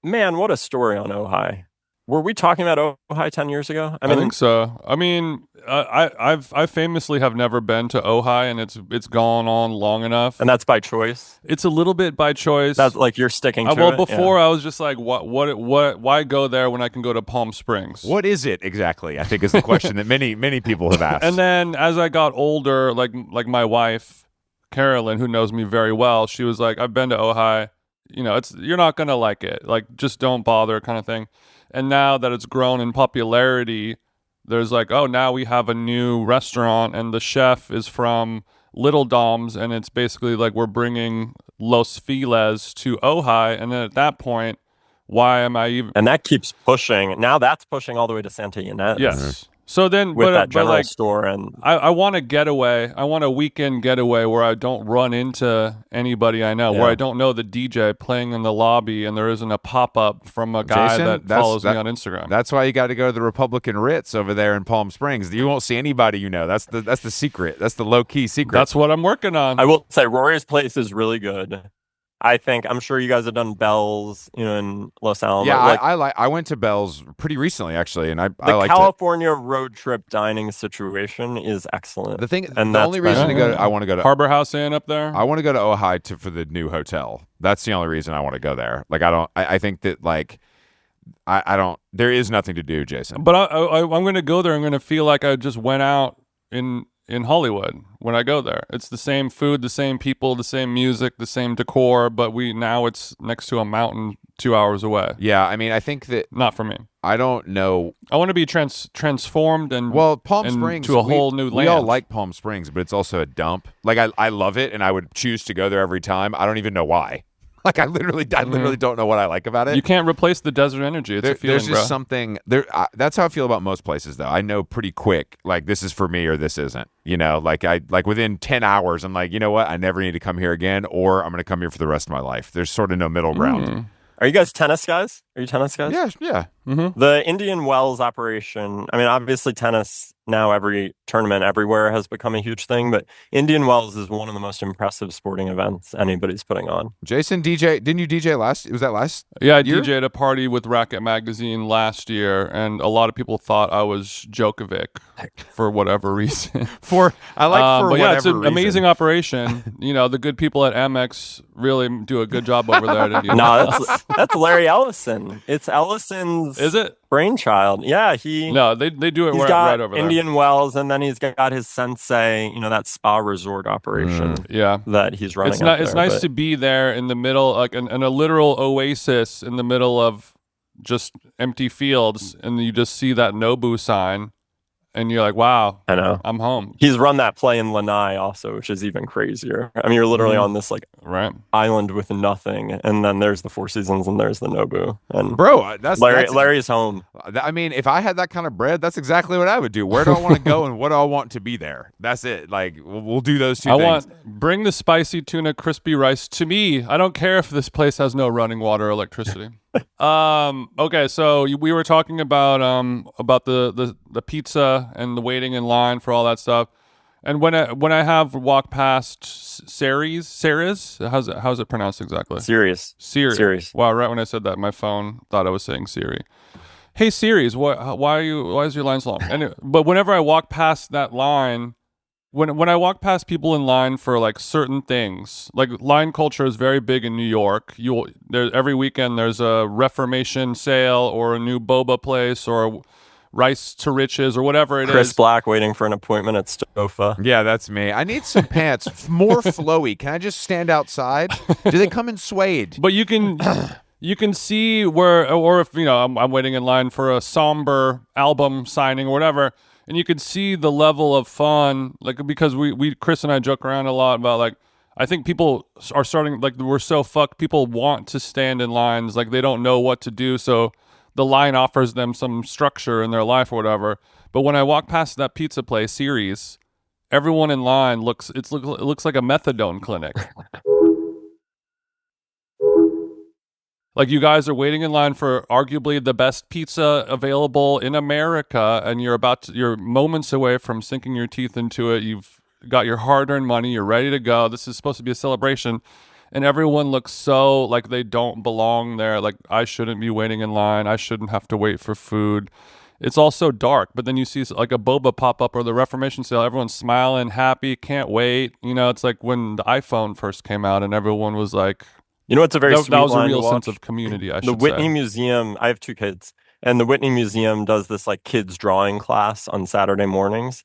man, what a story on Ojai. Were we talking about Ojai 10 years ago? I think so. I mean, I famously have never been to Ojai, and it's gone on long enough. And that's by choice. It's a little bit by choice. That's like you're sticking to it. Well, before I was just like, what? Why go there when I can go to Palm Springs? What is it exactly? I think is the question that many people have asked. And then as I got older, like my wife, Carolyn, who knows me very well, she was like, I've been to Ojai. You're not gonna like it. Like, just don't bother, kind of thing. And now that it's grown in popularity, there's like, oh, now we have a new restaurant, and the chef is from Little Dom's, and it's basically like we're bringing Los Files to Ojai. And then at that point, why am I even? And that keeps pushing. Now that's pushing all the way to Santa Ynez. Yes. So then, with that general store, and I want a getaway. I want a weekend getaway where I don't run into anybody I know, where I don't know the DJ playing in the lobby, and there isn't a pop up from a guy that follows me on Instagram. That's why you got to go to the Republican Ritz over there in Palm Springs. You won't see anybody you know. That's the secret. That's the low key secret. That's what I'm working on. I will say Rory's place is really good. I'm sure you guys have done Bell's, in Los Alamos. Yeah, I went to Bell's pretty recently, actually, and I liked California road trip dining situation is excellent. The only reason I want to go to Harbor House Inn up there. I want to go to Ojai for the new hotel. That's the only reason I want to go there. Like, I think that like I don't. There is nothing to do, Jason. But I'm going to go there. I'm going to feel like I just went out in Hollywood when I go there. It's the same food, the same people, the same music, the same decor, but now it's next to a mountain 2 hours away. Yeah, I mean, I think that not for me. I don't know. I want to be transformed and Palm Springs to a whole new land. We all like Palm Springs, but it's also a dump. Like, I love it, and I would choose to go there every time. I don't even know why. Like, I literally don't know what I like about it. You can't replace the desert energy. It's a feeling, there's just something there. That's how I feel about most places, though. I know pretty quick, like, this is for me or this isn't. Like within 10 hours, I'm like, you know what? I never need to come here again, or I'm going to come here for the rest of my life. There's sort of no middle ground. Are you guys tennis guys? Are you tennis guys? Yeah, yeah. Mm-hmm. The Indian Wells operation, I mean, obviously tennis now, every tournament everywhere has become a huge thing, but Indian Wells is one of the most impressive sporting events anybody's putting on. Jason, didn't you DJ last? Was that last? Yeah, I year? DJ'd a party with Racket Magazine last year, and a lot of people thought I was Djokovic for whatever reason. For But yeah, it's an reason. amazing operation. You know, the good people at Amex really do a good job over there at Indian. No, that's Larry Ellison. It's Ellison's Is it? brainchild. Yeah, No, they do it he's right, got right over there. Indian Wells, and then he's got his Sensei, that spa resort operation Yeah. that he's running. It's nice to be there in the middle, like in a literal oasis in the middle of just empty fields, and you just see that Nobu sign, and you're like, wow, I know. I'm home. He's run that play in Lanai also, which is even crazier. I mean, you're literally on this like Right. island with nothing, and then there's the Four Seasons, and there's the Nobu. And Bro, that's Larry's home. I mean, if I had that kind of bread, that's exactly what I would do. Where do I want to go, and what do I want to be there? That's it. Like, we'll do those two things. Bring the spicy tuna crispy rice to me. I don't care if this place has no running water or electricity. Okay, so we were talking about the pizza and the waiting in line for all that stuff. And when I have walked past Ceres, how's it pronounced exactly? Serious. Wow, right when I said that, my phone thought I was saying Siri. Hey Ceres, why is your line so long? But whenever I walk past that line, when I walk past people in line for like certain things, like line culture is very big in New York. Every weekend there's a Reformation sale or a new boba place or rice to riches or whatever it is. Chris Black waiting for an appointment at Stofa. Yeah, that's me. I need some pants more flowy. Can I just stand outside? Do they come in suede? But you can see where, or if I'm waiting in line for a somber album signing or whatever, and you can see the level of fun, like because we Chris and I joke around a lot about like I think people are starting like we're so fucked. People want to stand in lines, like they don't know what to do, so the line offers them some structure in their life or whatever. But when I walk past that pizza place, Ceres, everyone in line it looks like a methadone clinic. Like you guys are waiting in line for arguably the best pizza available in America, and you're moments away from sinking your teeth into it. You've got your hard-earned money. You're ready to go. This is supposed to be a celebration. And everyone looks so like they don't belong there. Like, I shouldn't be waiting in line. I shouldn't have to wait for food. It's all so dark. But then you see like a boba pop up or the Reformation sale. Everyone's smiling, happy, can't wait. It's like when the iPhone first came out and everyone was like, it's a very sweet that was a line real to watch. sense of community, I should The Whitney say. Museum, I have two kids, and the Whitney Museum does this like kids drawing class on Saturday mornings.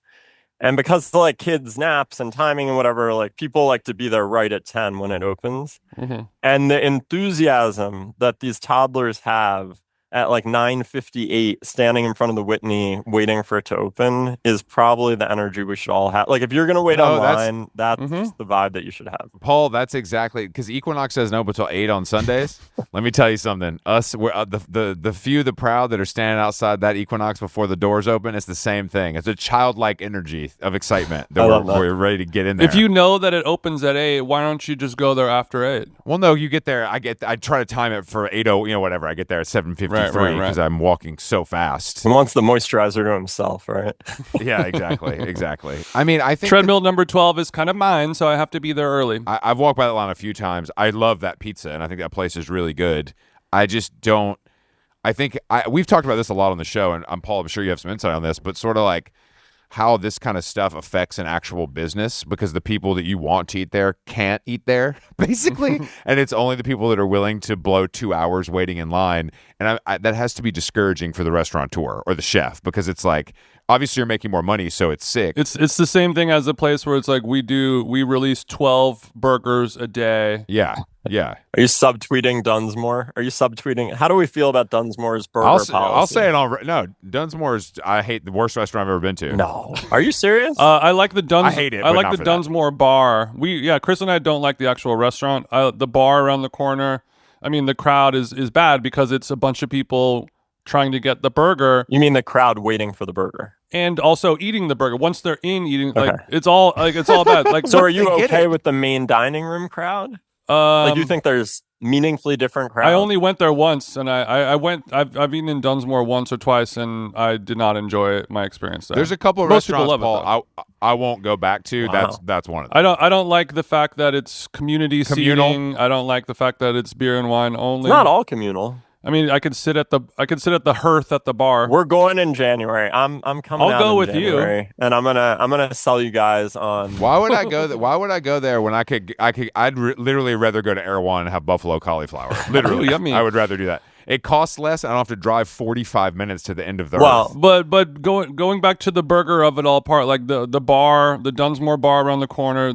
And because of like kids naps and timing and whatever, like people like to be there right at 10 when it opens. Mm-hmm. And the enthusiasm that these toddlers have at like 9:58 standing in front of the Whitney waiting for it to open is probably the energy we should all have. Like if you're going to wait online, that's the vibe that you should have. Paul, that's exactly because Equinox doesn't open until 8 on Sundays. Let me tell you something. We're the few, the proud that are standing outside that Equinox before the doors open. It's the same thing. It's a childlike energy of excitement that we're ready to get in there. If you know that it opens at 8, why don't you just go there after 8? Well, no, you get there. I try to time it for 8:00, whatever. I get there at 7:53 because I'm walking so fast. He wants the moisturizer to himself, right? Yeah, exactly. I mean, I think treadmill number 12 is kind of mine, so I have to be there early. I've walked by that line a few times. I love that pizza, and I think that place is really good. I just don't. I think we've talked about this a lot on the show, and Paul, I'm sure you have some insight on this, but sort of like how this kind of stuff affects an actual business because the people that you want to eat there can't eat there, basically. And it's only the people that are willing to blow 2 hours waiting in line. And that has to be discouraging for the restaurateur or the chef because it's like, obviously you're making more money, so it's sick. It's the same thing as a place where it's like we release 12 burgers a day. Yeah. Are you subtweeting Dunsmore? Are you subtweeting? How do we feel about Dunsmore's burger policy? I'll say it on. No, Dunsmore's. I hate the worst restaurant I've ever been to. No, are you serious? I like the I hate it. I like the Dunsmore bar. Chris and I don't like the actual restaurant. The bar around the corner. I mean, the crowd is bad because it's a bunch of people trying to get the burger. You mean the crowd waiting for the burger? And also eating the burger. Once they're in eating, it's all bad. Like, so are you okay with the main dining room crowd? Like, you think there's meaningfully different crowds? I only went there once, and I've eaten in Dunsmore once or twice, and I did not enjoy my experience there. There's a couple of Most people restaurants, love it, Paul, I won't go back to. Wow. That's one of them. I don't like the fact that it's communal seating. I don't like the fact that it's beer and wine only. It's not all communal. I mean, I could sit at the hearth at the bar. We're going in January. I'm coming. I'll out go in with January, you, and I'm gonna sell you guys on. Why would I go? Why would I go there when literally rather go to Erewhon and have buffalo cauliflower. Literally, Ooh, yummy. I would rather do that. It costs less. I don't have to drive 45 minutes to the end of the Well, earth. But going back to the burger of it all part, like the bar, the Dunsmore bar around the corner.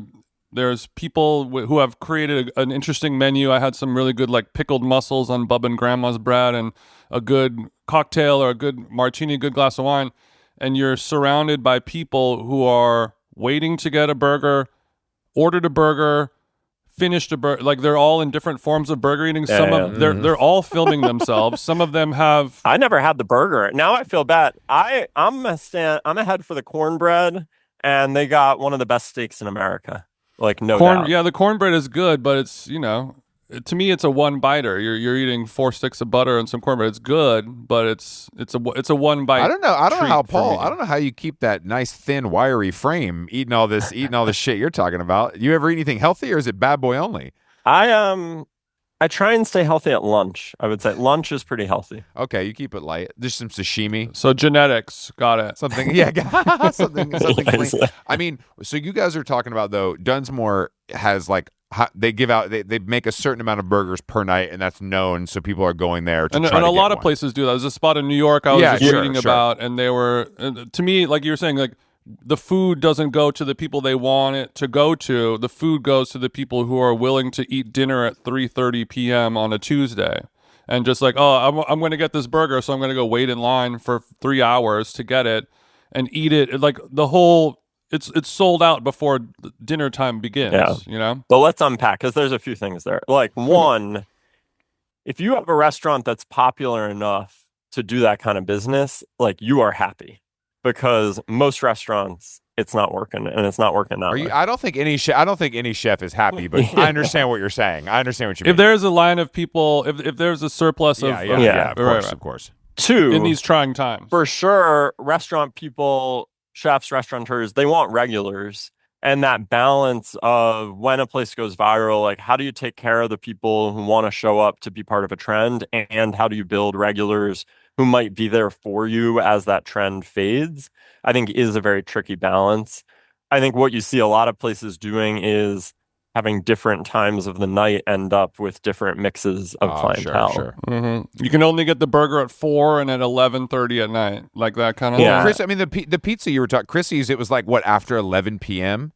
There's people who have created an interesting menu. I had some really good like pickled mussels on Bub and Grandma's bread and a good cocktail or a good martini, good glass of wine. And you're surrounded by people who are waiting to get a burger, ordered a burger, finished a burger. Like they're all in different forms of burger eating. They're all filming themselves. Some of them have. I never had the burger. Now I feel bad. I'm a head for the cornbread, and they got one of the best steaks in America. Like no doubt. Yeah, the cornbread is good, but it's to me it's a one biter. You're eating 4 sticks of butter and some cornbread. It's good, but it's a one bite. I don't know how treat for Paul. me. I don't know how you keep that nice thin wiry frame eating all this shit you're talking about. You ever eat anything healthy, or is it bad boy only? I try and stay healthy at lunch. I would say lunch is pretty healthy. Okay, you keep it light. Just some sashimi. So genetics, got it. Something, yeah, something clean. I mean, so you guys are talking about though. Dunsmore has like they give out they make a certain amount of burgers per night, and that's known, so people are going there to and try a to lot get of one. places do that. There's a spot in New York I was just reading about, and they were to me like you were saying like. The food doesn't go to the people they want it to go to. The food goes to the people who are willing to eat dinner at 3:30 p.m. on a Tuesday. And just like, oh, I'm going to get this burger, so I'm going to go wait in line for 3 hours to get it and eat it. Like the whole, it's sold out before dinner time begins, you know? But let's unpack, because there's a few things there. Like one, if you have a restaurant that's popular enough to do that kind of business, like you are happy. Because most restaurants, it's not working, and it's not working that way. I don't think any chef is happy, but I understand what you're saying. I understand what you mean. If there's a line of people, if there's a surplus of of course. Two, in these trying times, for sure, restaurant people, chefs, restaurateurs, they want regulars, and that balance of when a place goes viral, like how do you take care of the people who want to show up to be part of a trend, and how do you build regulars who might be there for you as that trend fades, I think is a very tricky balance. I think what you see a lot of places doing is having different times of the night end up with different mixes of clientele. Sure. You can only get the burger at 4 and at 11:30 at night, like that kind of thing. Chris, I mean the pizza you were talking, Chrissy's, it was like what, after 11 p.m.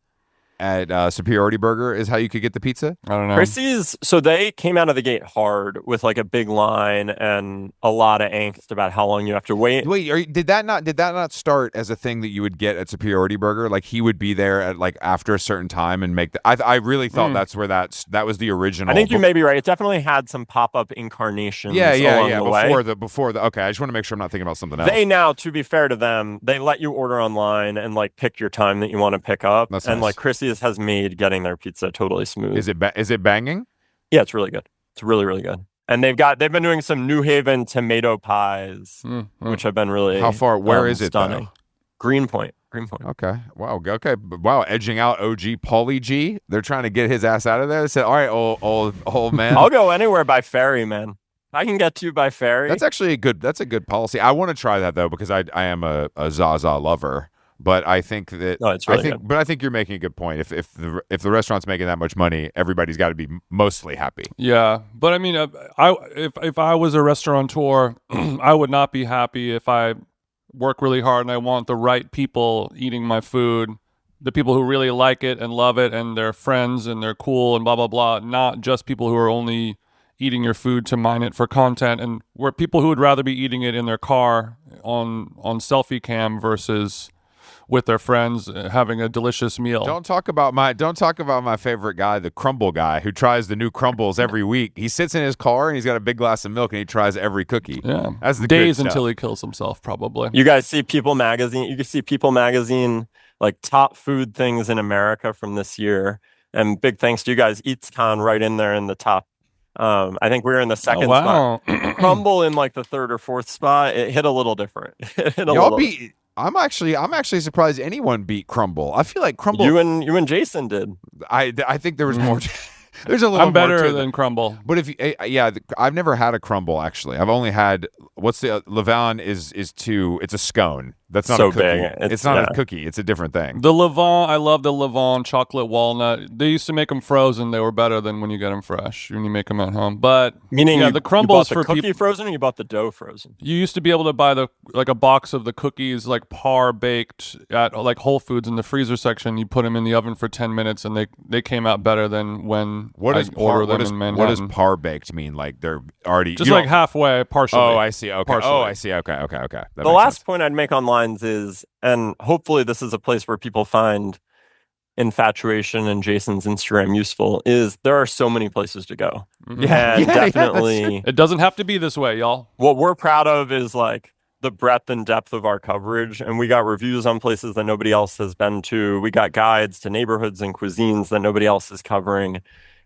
at Superiority Burger is how you could get the pizza? I don't know. Chrissy's, so they came out of the gate hard with like a big line and a lot of angst about how long you have to wait. Wait, did that not start as a thing that you would get at Superiority Burger? Like he would be there at like after a certain time and make the. I really thought that's where that was the original. I think you may be right. It definitely had some pop-up incarnations. Yeah. Along the way. Before the. Okay, I just want to make sure I'm not thinking about something else. They now, to be fair to them, they let you order online and like pick your time that you want to pick up. That's and nice. like Chrissy's has made getting their pizza totally smooth. Is it banging? Yeah, it's really good. It's really, really good. And they've been doing some New Haven tomato pies, which have been really How far? Where is it stunning. though? Greenpoint. Okay. Wow. Okay. Wow. Edging out OG Paulie G. They're trying to get his ass out of there. They said, "All right, old man." I'll go anywhere by ferry, man. I can get to you by ferry. That's actually a good policy. I want to try that though because I am a Zaza lover. But I think that it's really good. But I think you're making a good point. If the restaurant's making that much money, everybody's got to be mostly happy. Yeah, but I mean, if I was a restaurateur, I would not be happy if I work really hard and I want the right people eating my food, the people who really like it and love it and they're friends and they're cool and blah blah blah, not just people who are only eating your food to mine it for content, and where people who would rather be eating it in their car on selfie cam versus with their friends having a delicious meal. Don't talk about my favorite guy, the crumble guy, who tries the new crumbles every week. He sits in his car and he's got a big glass of milk and he tries every cookie. Yeah, that's the days good until stuff. he kills himself. Probably. You guys see People Magazine? You can see People Magazine like top food things in America from this year. And big thanks to you guys. EatsCon right in there in the top. I think we were in the second wow. spot. Crumble in like the third or fourth spot. It hit a little different. It hit a Y'all little. beat. I'm actually surprised anyone beat Crumble. I feel like Crumble. You and Jason did. I think there was more. There's a little. I'm more better to than Crumble. But if you, I've never had a Crumble actually. I've only had what's the Levant is too. It's a scone. That's not So a cookie. big. It's not a cookie. It's a different thing. The Levant, I love the Levant chocolate walnut. They used to make them frozen. They were better than when you get them fresh, when you make them at home. But Meaning, yeah, the crumbles you bought the for cookie people. frozen, or you bought the dough frozen? You used to be able to buy a box of the cookies like par baked at like Whole Foods in the freezer section. You put them in the oven for 10 minutes, and they came out better than when I order them in Manhattan. What does par baked mean? Like they're already just like halfway, partially. Oh, I see. Okay. Partially. Oh, I see. Okay. That The makes last sense. point I'd make on lines is, and hopefully this is a place where people find Infatuation and Jason's Instagram useful, is there are so many places to go. Yeah, And that's definitely It doesn't have to be this way, y'all. what we're proud of is like the breadth and depth of our coverage. And we got reviews on places that nobody else has been to. We got guides to neighborhoods and cuisines that nobody else is covering.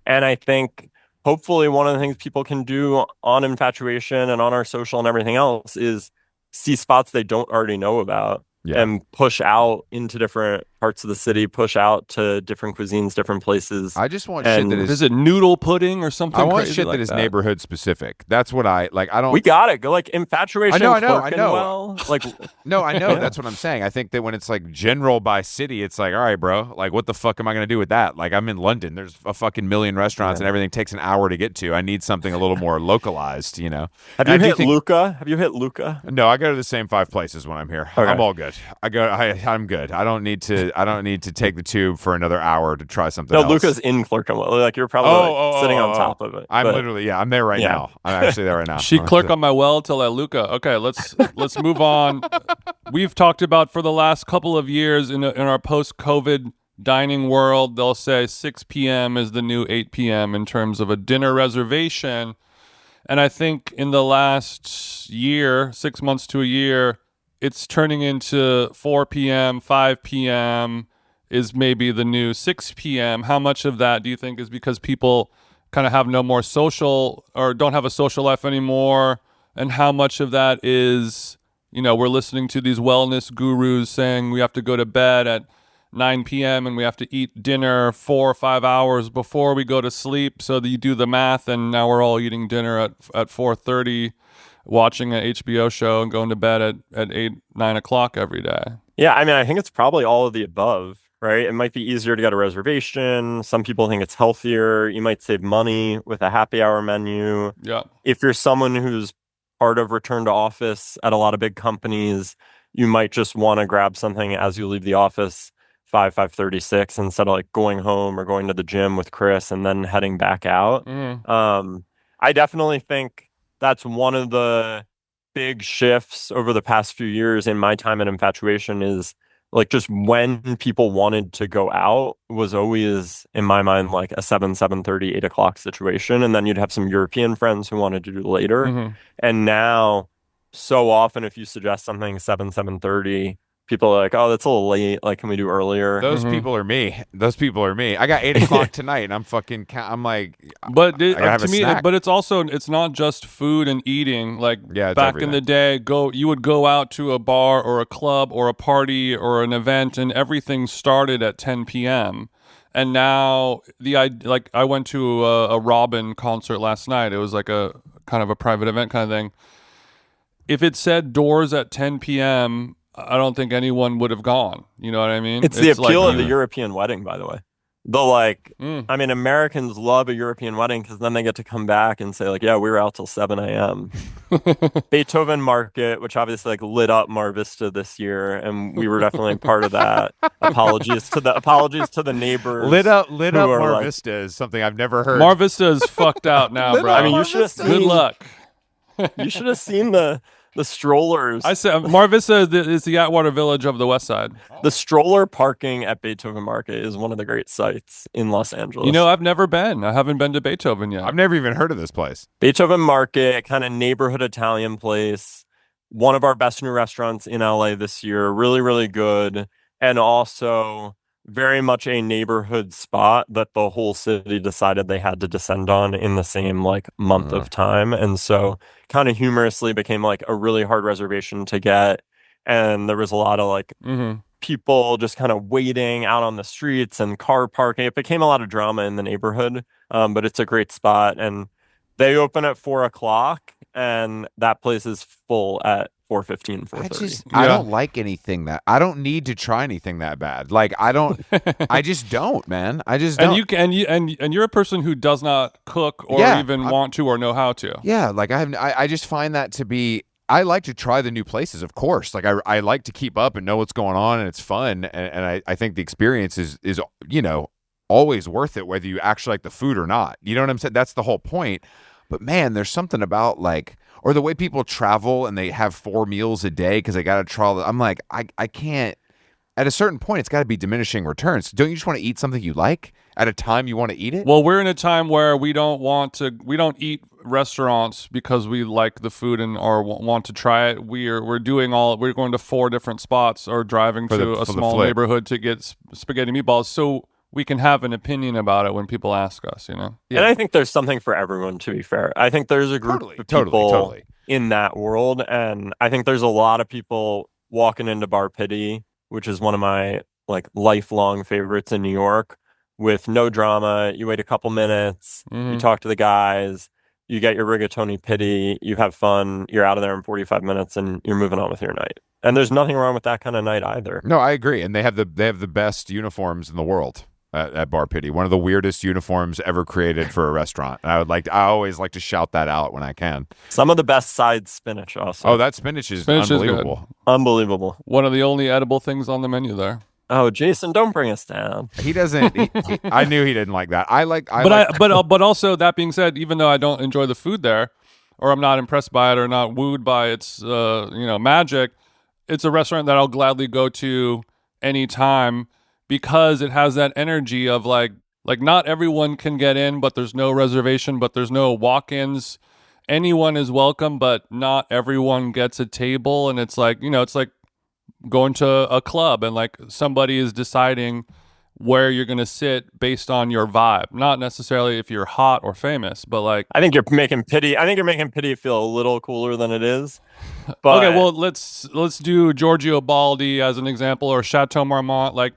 And I think hopefully one of the things people can do on Infatuation and on our social and everything else is see spots they don't already know about. Yeah. And push out into different parts of the city, push out to different cuisines, different places. I just want shit And that is. Is it noodle pudding or something? I want crazy shit like that is neighborhood specific. That's what I like. I don't. We got it. Go like Infatuation. I know. Clerkenwell, like No, I know. Yeah. That's what I'm saying. I think that when it's like general by city, it's like, all right, bro. Like, what the fuck am I gonna do with that? Like, I'm in London. There's a fucking million restaurants, and everything takes an hour to get to. I need something a little more localized. You know. Have And you I do hit think- Luca? Have you hit Luca? No, I go to the same 5 places when I'm here. Okay. I'm all good. I'm good. I don't need to take the tube for another hour to try something No, else. Luca's in Clerkenwell. Like you're probably sitting on top of it. I'm But literally, I'm there right Yeah. now. I'm actually there right now. She clerk on my well till I Luca. Okay, let's move on. We've talked about for the last couple of years in our post-COVID dining world, they'll say 6 p.m. is the new 8 p.m. in terms of a dinner reservation. And I think in the last year, 6 months to a year, it's turning into 4 p.m., 5 p.m. is maybe the new 6 p.m. How much of that do you think is because people kind of have no more social or don't have a social life anymore? And how much of that is, we're listening to these wellness gurus saying we have to go to bed at 9 p.m. and we have to eat dinner 4 or 5 hours before we go to sleep. So that you do the math, and now we're all eating dinner at 4:30, watching an HBO show and going to bed at 8, 9 o'clock every day. yeah, I mean, I think it's probably all of the above, right? It might be easier to get a reservation. Some people think it's healthier. You might save money with a happy hour menu. Yeah. If you're someone who's part of return to office at a lot of big companies, you might just want to grab something as you leave the office 5:36 instead of like going home or going to the gym with Chris and then heading back out. I definitely think that's one of the big shifts over the past few years in my time at Infatuation is like just when people wanted to go out was always in my mind like a 7:30, 8 o'clock situation. And then you'd have some European friends who wanted to do later. And now so often if you suggest something 7:30, people are like, oh, that's a little late. Like, can we do earlier? Those people are me. I got 8 o'clock tonight, and I'm like, But I gotta have to a me, snack. but it's not just food and eating. Like Yeah, it's back in the day, you would go out to a bar or a club or a party or an event, and everything started at 10 p.m. And now I went to a Robyn concert last night. It was like a kind of a private event kind of thing. If it said doors at 10 p.m., I don't think anyone would have gone. You know what I mean? It's the appeal like, of the European wedding, by the way. I mean, Americans love a European wedding because then they get to come back and say, like, yeah, we were out till 7 a.m. Beethoven Market, which obviously like lit up Mar Vista this year, and we were definitely part of that. Apologies to the neighbors. lit up who are Mar like- Vista is something I've never heard. Mar Vista is fucked out now, bro. I mean, you should have seen. Good luck. You should have seen the strollers. I said Mar Vista is the Atwater Village of the West Side. The stroller parking at Beethoven Market is one of the great sights in Los Angeles. I've never been. I haven't been to Beethoven yet. I've never even heard of this place. Beethoven Market, kind of neighborhood Italian place. One of our best new restaurants in LA this year. Really, really good. And also very much a neighborhood spot that the whole city decided they had to descend on in the same like month of time. And so kind of humorously became like a really hard reservation to get. And there was a lot of like people just kind of waiting out on the streets and car parking. It became a lot of drama in the neighborhood, but it's a great spot. And they open at 4 o'clock, and that place is full at 4:15, 4:30. I don't like anything that I don't need to try anything that bad. Like I just don't, man. I just don't. And you're a person who does not cook or even want to or know how to. Yeah, like I just find that to be. I like to try the new places, of course. Like I like to keep up and know what's going on, and it's fun. And I think the experience is always worth it, whether you actually like the food or not. You know what I'm saying? That's the whole point. But man, there's something about like, or the way people travel and they have 4 meals a day because they got to try. I'm like, I can't. At a certain point, it's got to be diminishing returns. Don't you just want to eat something you like at a time you want to eat it? Well, we're in a time where we don't eat restaurants because we like the food and or want to try it. We're going to 4 different spots or driving to a small neighborhood to get spaghetti meatballs so we can have an opinion about it when people ask us, Yeah. And I think there's something for everyone, to be fair. I think there's a group of people in that world, and I think there's a lot of people walking into Bar Pitti, which is one of my like lifelong favorites in New York, with no drama. You wait a couple minutes, you talk to the guys, you get your rigatoni pitti, you have fun, you're out of there in 45 minutes, and you're moving on with your night. And there's nothing wrong with that kind of night either. No, I agree. And they have the best uniforms in the world at Bar Pitti. One of the weirdest uniforms ever created for a restaurant. And I always like to shout that out when I can. Some of the best side spinach also. Oh, that spinach is unbelievable. Unbelievable. One of the only edible things on the menu there. Oh, Jason, don't bring us down. He doesn't. I knew he didn't like that. But also that being said, even though I don't enjoy the food there, or I'm not impressed by it, or not wooed by its magic, it's a restaurant that I'll gladly go to anytime because it has that energy of like not everyone can get in, but there's no reservation, but there's no walk-ins. Anyone is welcome, but not everyone gets a table, and it's like it's like going to a club and like somebody is deciding where you're going to sit based on your vibe, not necessarily if you're hot or famous, but like I think you're making Pitti feel a little cooler than it is. But okay, well let's do Giorgio Baldi as an example, or Chateau Marmont. Like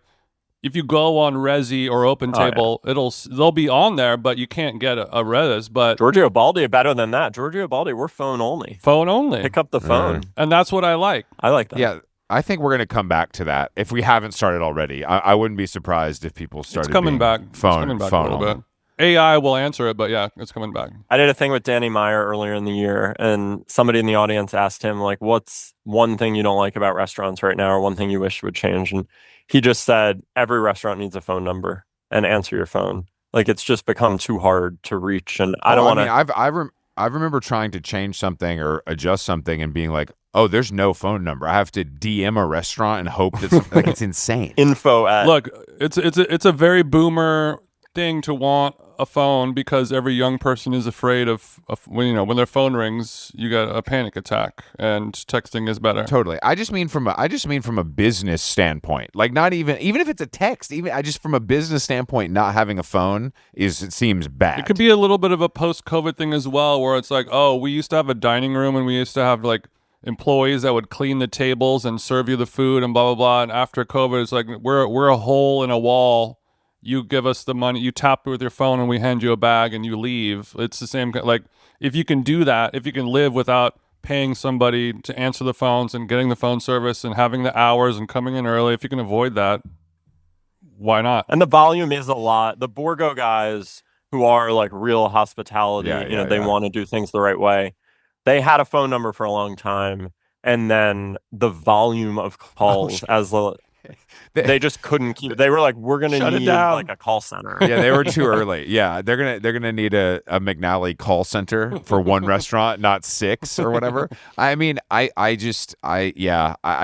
if you go on Resi or Open Table, they'll be on there, but you can't get a res. But Giorgio Baldi, better than that. Giorgio Baldi, we're phone only. Pick up the phone, and that's what I like. I like that. Yeah. I think we're going to come back to that if we haven't started already. I wouldn't be surprised if people started. It's coming back. Phone, it's coming back phone a little bit. AI will answer it, but yeah, it's coming back. I did a thing with Danny Meyer earlier in the year, and somebody in the audience asked him, like, what's one thing you don't like about restaurants right now, or one thing you wish would change? And he just said, every restaurant needs a phone number and answer your phone. Like, it's just become too hard to reach. And I don't want to. I remember trying to change something or adjust something and being like, oh, there's no phone number. I have to DM a restaurant and hope that like it's insane. Info at Look, it's a very boomer thing to want a phone because every young person is afraid of when their phone rings, you get a panic attack, and texting is better. Totally. I just mean from a business standpoint. Like not even if it's a text, from a business standpoint, not having a phone it seems bad. It could be a little bit of a post-COVID thing as well, where it's like, oh, we used to have a dining room and we used to have like employees that would clean the tables and serve you the food and blah blah blah. And after COVID, it's like we're a hole in a wall. You give us the money, you tap it with your phone, and we hand you a bag, and you leave. It's the same. Like if you can do that, if you can live without paying somebody to answer the phones and getting the phone service and having the hours and coming in early, if you can avoid that, why not? And the volume is a lot. The Borgo guys who are like real hospitality, they want to do things the right way. They had a phone number for a long time, and then the volume of calls they just couldn't keep it. They were like, we're gonna need like a call center. Yeah, they were too early. Yeah, they're gonna need a McNally call center for one restaurant, not 6 or whatever. I mean, I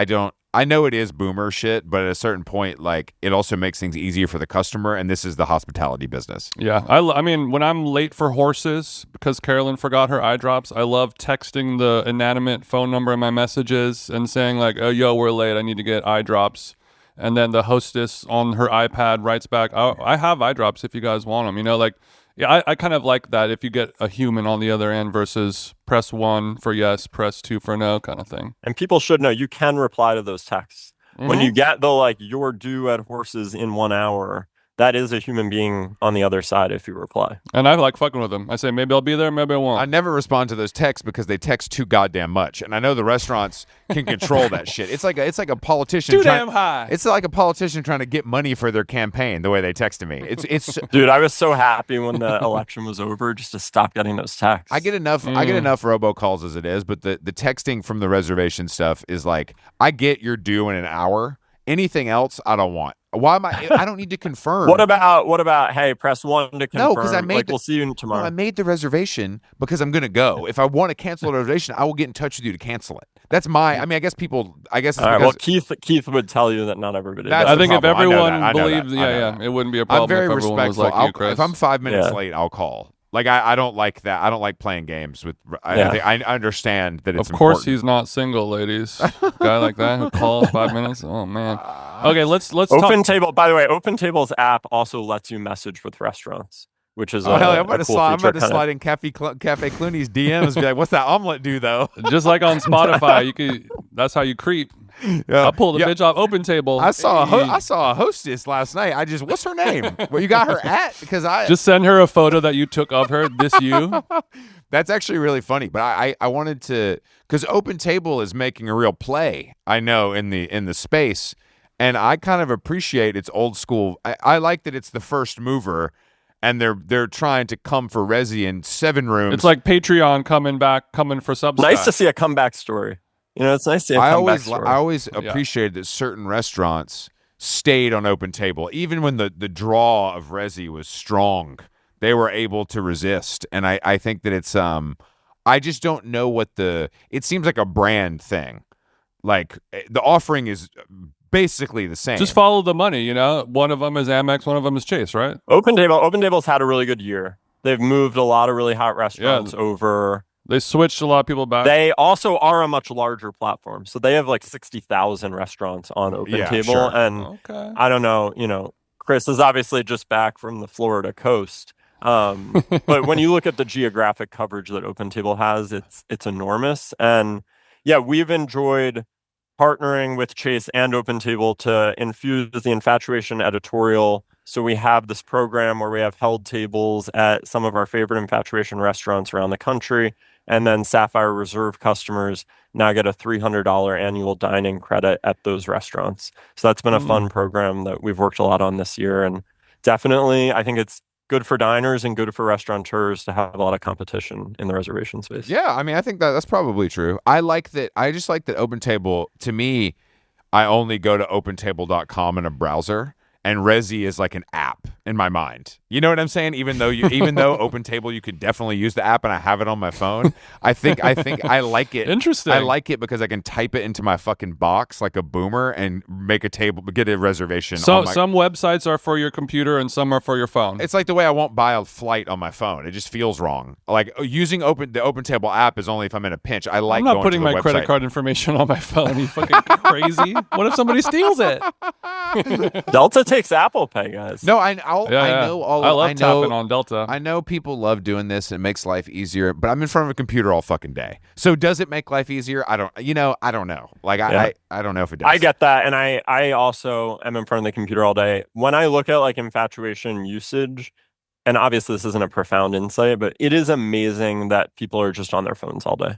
don't. I know it is boomer shit, but at a certain point, like it also makes things easier for the customer, and this is the hospitality business. Yeah, I mean, when I'm late for horses because Carolyn forgot her eye drops, I love texting the inanimate phone number in my messages and saying like, "Oh, yo, we're late. I need to get eye drops." and then the hostess on her iPad writes back, I have eye drops if you guys want them. You know, like, yeah, I kind of like that if you get a human on the other end versus press 1 for yes, press 2 for no kind of thing. And people should know you can reply to those texts. When you get the like you're due at Horses in 1 hour, that is a human being on the other side if you reply. And I like fucking with them. I say, maybe I'll be there, maybe I won't. I never respond to those texts because they text too goddamn much, and I know the restaurants can control that shit. It's like a politician. Too damn high. It's like a politician trying to get money for their campaign. The way they text to me, it's. Dude, I was so happy when the election was over just to stop getting those texts. I get enough robocalls as it is, but the texting from the reservation stuff is like, I get you're due in an hour. Anything else, I don't want. Why am I don't need to confirm. What about, hey, press 1 to confirm? No, because we'll see you tomorrow. No, I made the reservation because I'm going to go. If I want to cancel the reservation, I will get in touch with you to cancel it. That's I guess it's all right, well, Keith would tell you that not everybody does. I think if everyone believed, it wouldn't be a problem. I'm very if everyone respectful. was like you, Chris. If I'm 5 minutes late, I'll call. Like, I don't like that. I don't like playing games with. I understand that it's of course important. He's not single, ladies. Guy like that who calls 5 minutes. Oh man. Okay, let's Open Table. By the way, Open Table's app also lets you message with restaurants, which is I'm about to cool slide in Cafe Clooney's DMs and be like, "What's that omelet do though?" Just like on Spotify, you could. That's how you creep. Yeah. I'll pull the bitch off Open Table. I saw a hostess last night. What's her name? Where you got her at? Because just send her a photo that you took of her. This you. That's actually really funny. But I wanted to, because Open Table is making a real play. I know in the space, and I kind of appreciate its old school. I like that it's the first mover, and they're trying to come for Resi in 7 rooms. It's like Patreon coming for Substack. Nice to see a comeback story. You know, it's nice to see a comeback story. I always appreciated that certain restaurants stayed on Open Table. Even when the draw of Resi was strong, they were able to resist. And I think that it's I just don't know it seems like a brand thing. Like, the offering is basically the same. Just follow the money, you know? One of them is Amex, one of them is Chase, right? Open Table's had a really good year. They've moved a lot of really hot restaurants over. They switched a lot of people back. They also are a much larger platform. So they have like 60,000 restaurants on Open Table. Sure. And I don't know, Chris is obviously just back from the Florida coast. But when you look at the geographic coverage that Open Table has, it's enormous. And yeah, we've enjoyed partnering with Chase and Open Table to infuse the Infatuation editorial. So we have this program where we have held tables at some of our favorite Infatuation restaurants around the country. And then Sapphire Reserve customers now get a $300 annual dining credit at those restaurants. So that's been a fun program that we've worked a lot on this year. And definitely, I think it's good for diners and good for restaurateurs to have a lot of competition in the reservation space. Yeah, I mean, I think that's probably true. I just like that Open Table, to me, I only go to opentable.com in a browser. And Resi is like an app in my mind. You know what I'm saying? Even though Open Table, you could definitely use the app, and I have it on my phone. I think I like it. Interesting. I like it because I can type it into my fucking box like a boomer and get a reservation. So some websites are for your computer and some are for your phone. It's like the way I won't buy a flight on my phone. It just feels wrong. Like, using the Open Table app is only if I'm in a pinch. I'm not putting my credit card information on my phone. Are you fucking crazy? What if somebody steals it? Delta takes Apple Pay, guys. No, I know. I love tapping on Delta. I know people love doing this. It makes life easier, but I'm in front of a computer all fucking day. So does it make life easier? I don't know. Like, I don't know if it does. I get that, and I also am in front of the computer all day. When I look at like Infatuation usage, and obviously this isn't a profound insight, but it is amazing that people are just on their phones all day.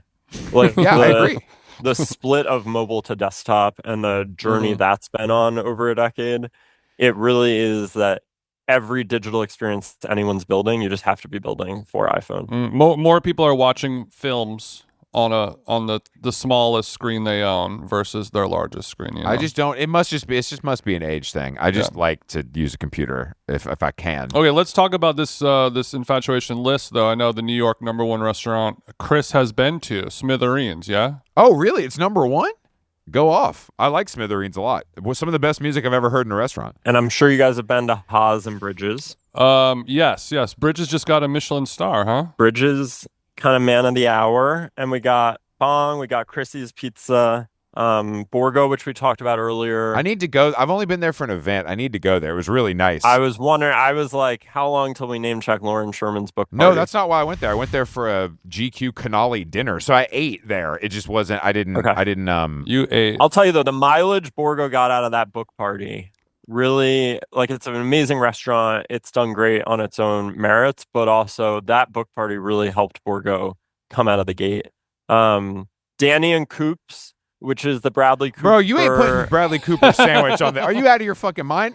Like, yeah, I agree. The split of mobile to desktop and the journey that's been on over a decade, it really is that every digital experience anyone's building, you just have to be building for iPhone. More people are watching films on the smallest screen they own versus their largest screen. You know? I just don't. It must be an age thing. I just like to use a computer if I can. Okay, let's talk about this Infatuation list, though. I know the New York #1 restaurant Chris has been to, Smithereens. Yeah. Oh, really? It's #1? Go off. I like Smithereens a lot. It was some of the best music I've ever heard in a restaurant. And I'm sure you guys have been to Haas and Bridges. Yes. Bridges just got a Michelin star, huh? Bridges, kind of man of the hour. And we got Bong, we got Chrissy's Pizza. Borgo, which we talked about earlier. I need to go. I've only been there for an event. I need to go there. It was really nice. I was wondering, I was like, how long till we name check Lauren Sherman's book party? No, that's not why I went there. I went there for a GQ Canali dinner. So I ate there. It just wasn't, I didn't. You ate. I'll tell you though, the mileage Borgo got out of that book party, really, like, it's an amazing restaurant. It's done great on its own merits, but also that book party really helped Borgo come out of the gate. Danny and Coops, which is the Bradley Cooper. Bro, you ain't putting Bradley Cooper sandwich on there. Are you out of your fucking mind?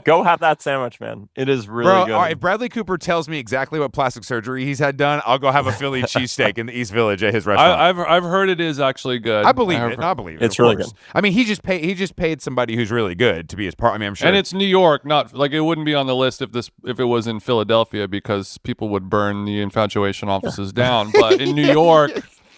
Go have that sandwich, man. It is really Bro, good. all right, if Bradley Cooper tells me exactly what plastic surgery he's had done, I'll go have a Philly cheesesteak in the East Village at his restaurant. I've heard it is actually good. I believe it. I believe it. It's really good. I mean, he just paid somebody who's really good to be his part. I mean, I'm sure. And it's New York, not like it wouldn't be on the list if it was in Philadelphia because people would burn the Infatuation offices down. But in New York,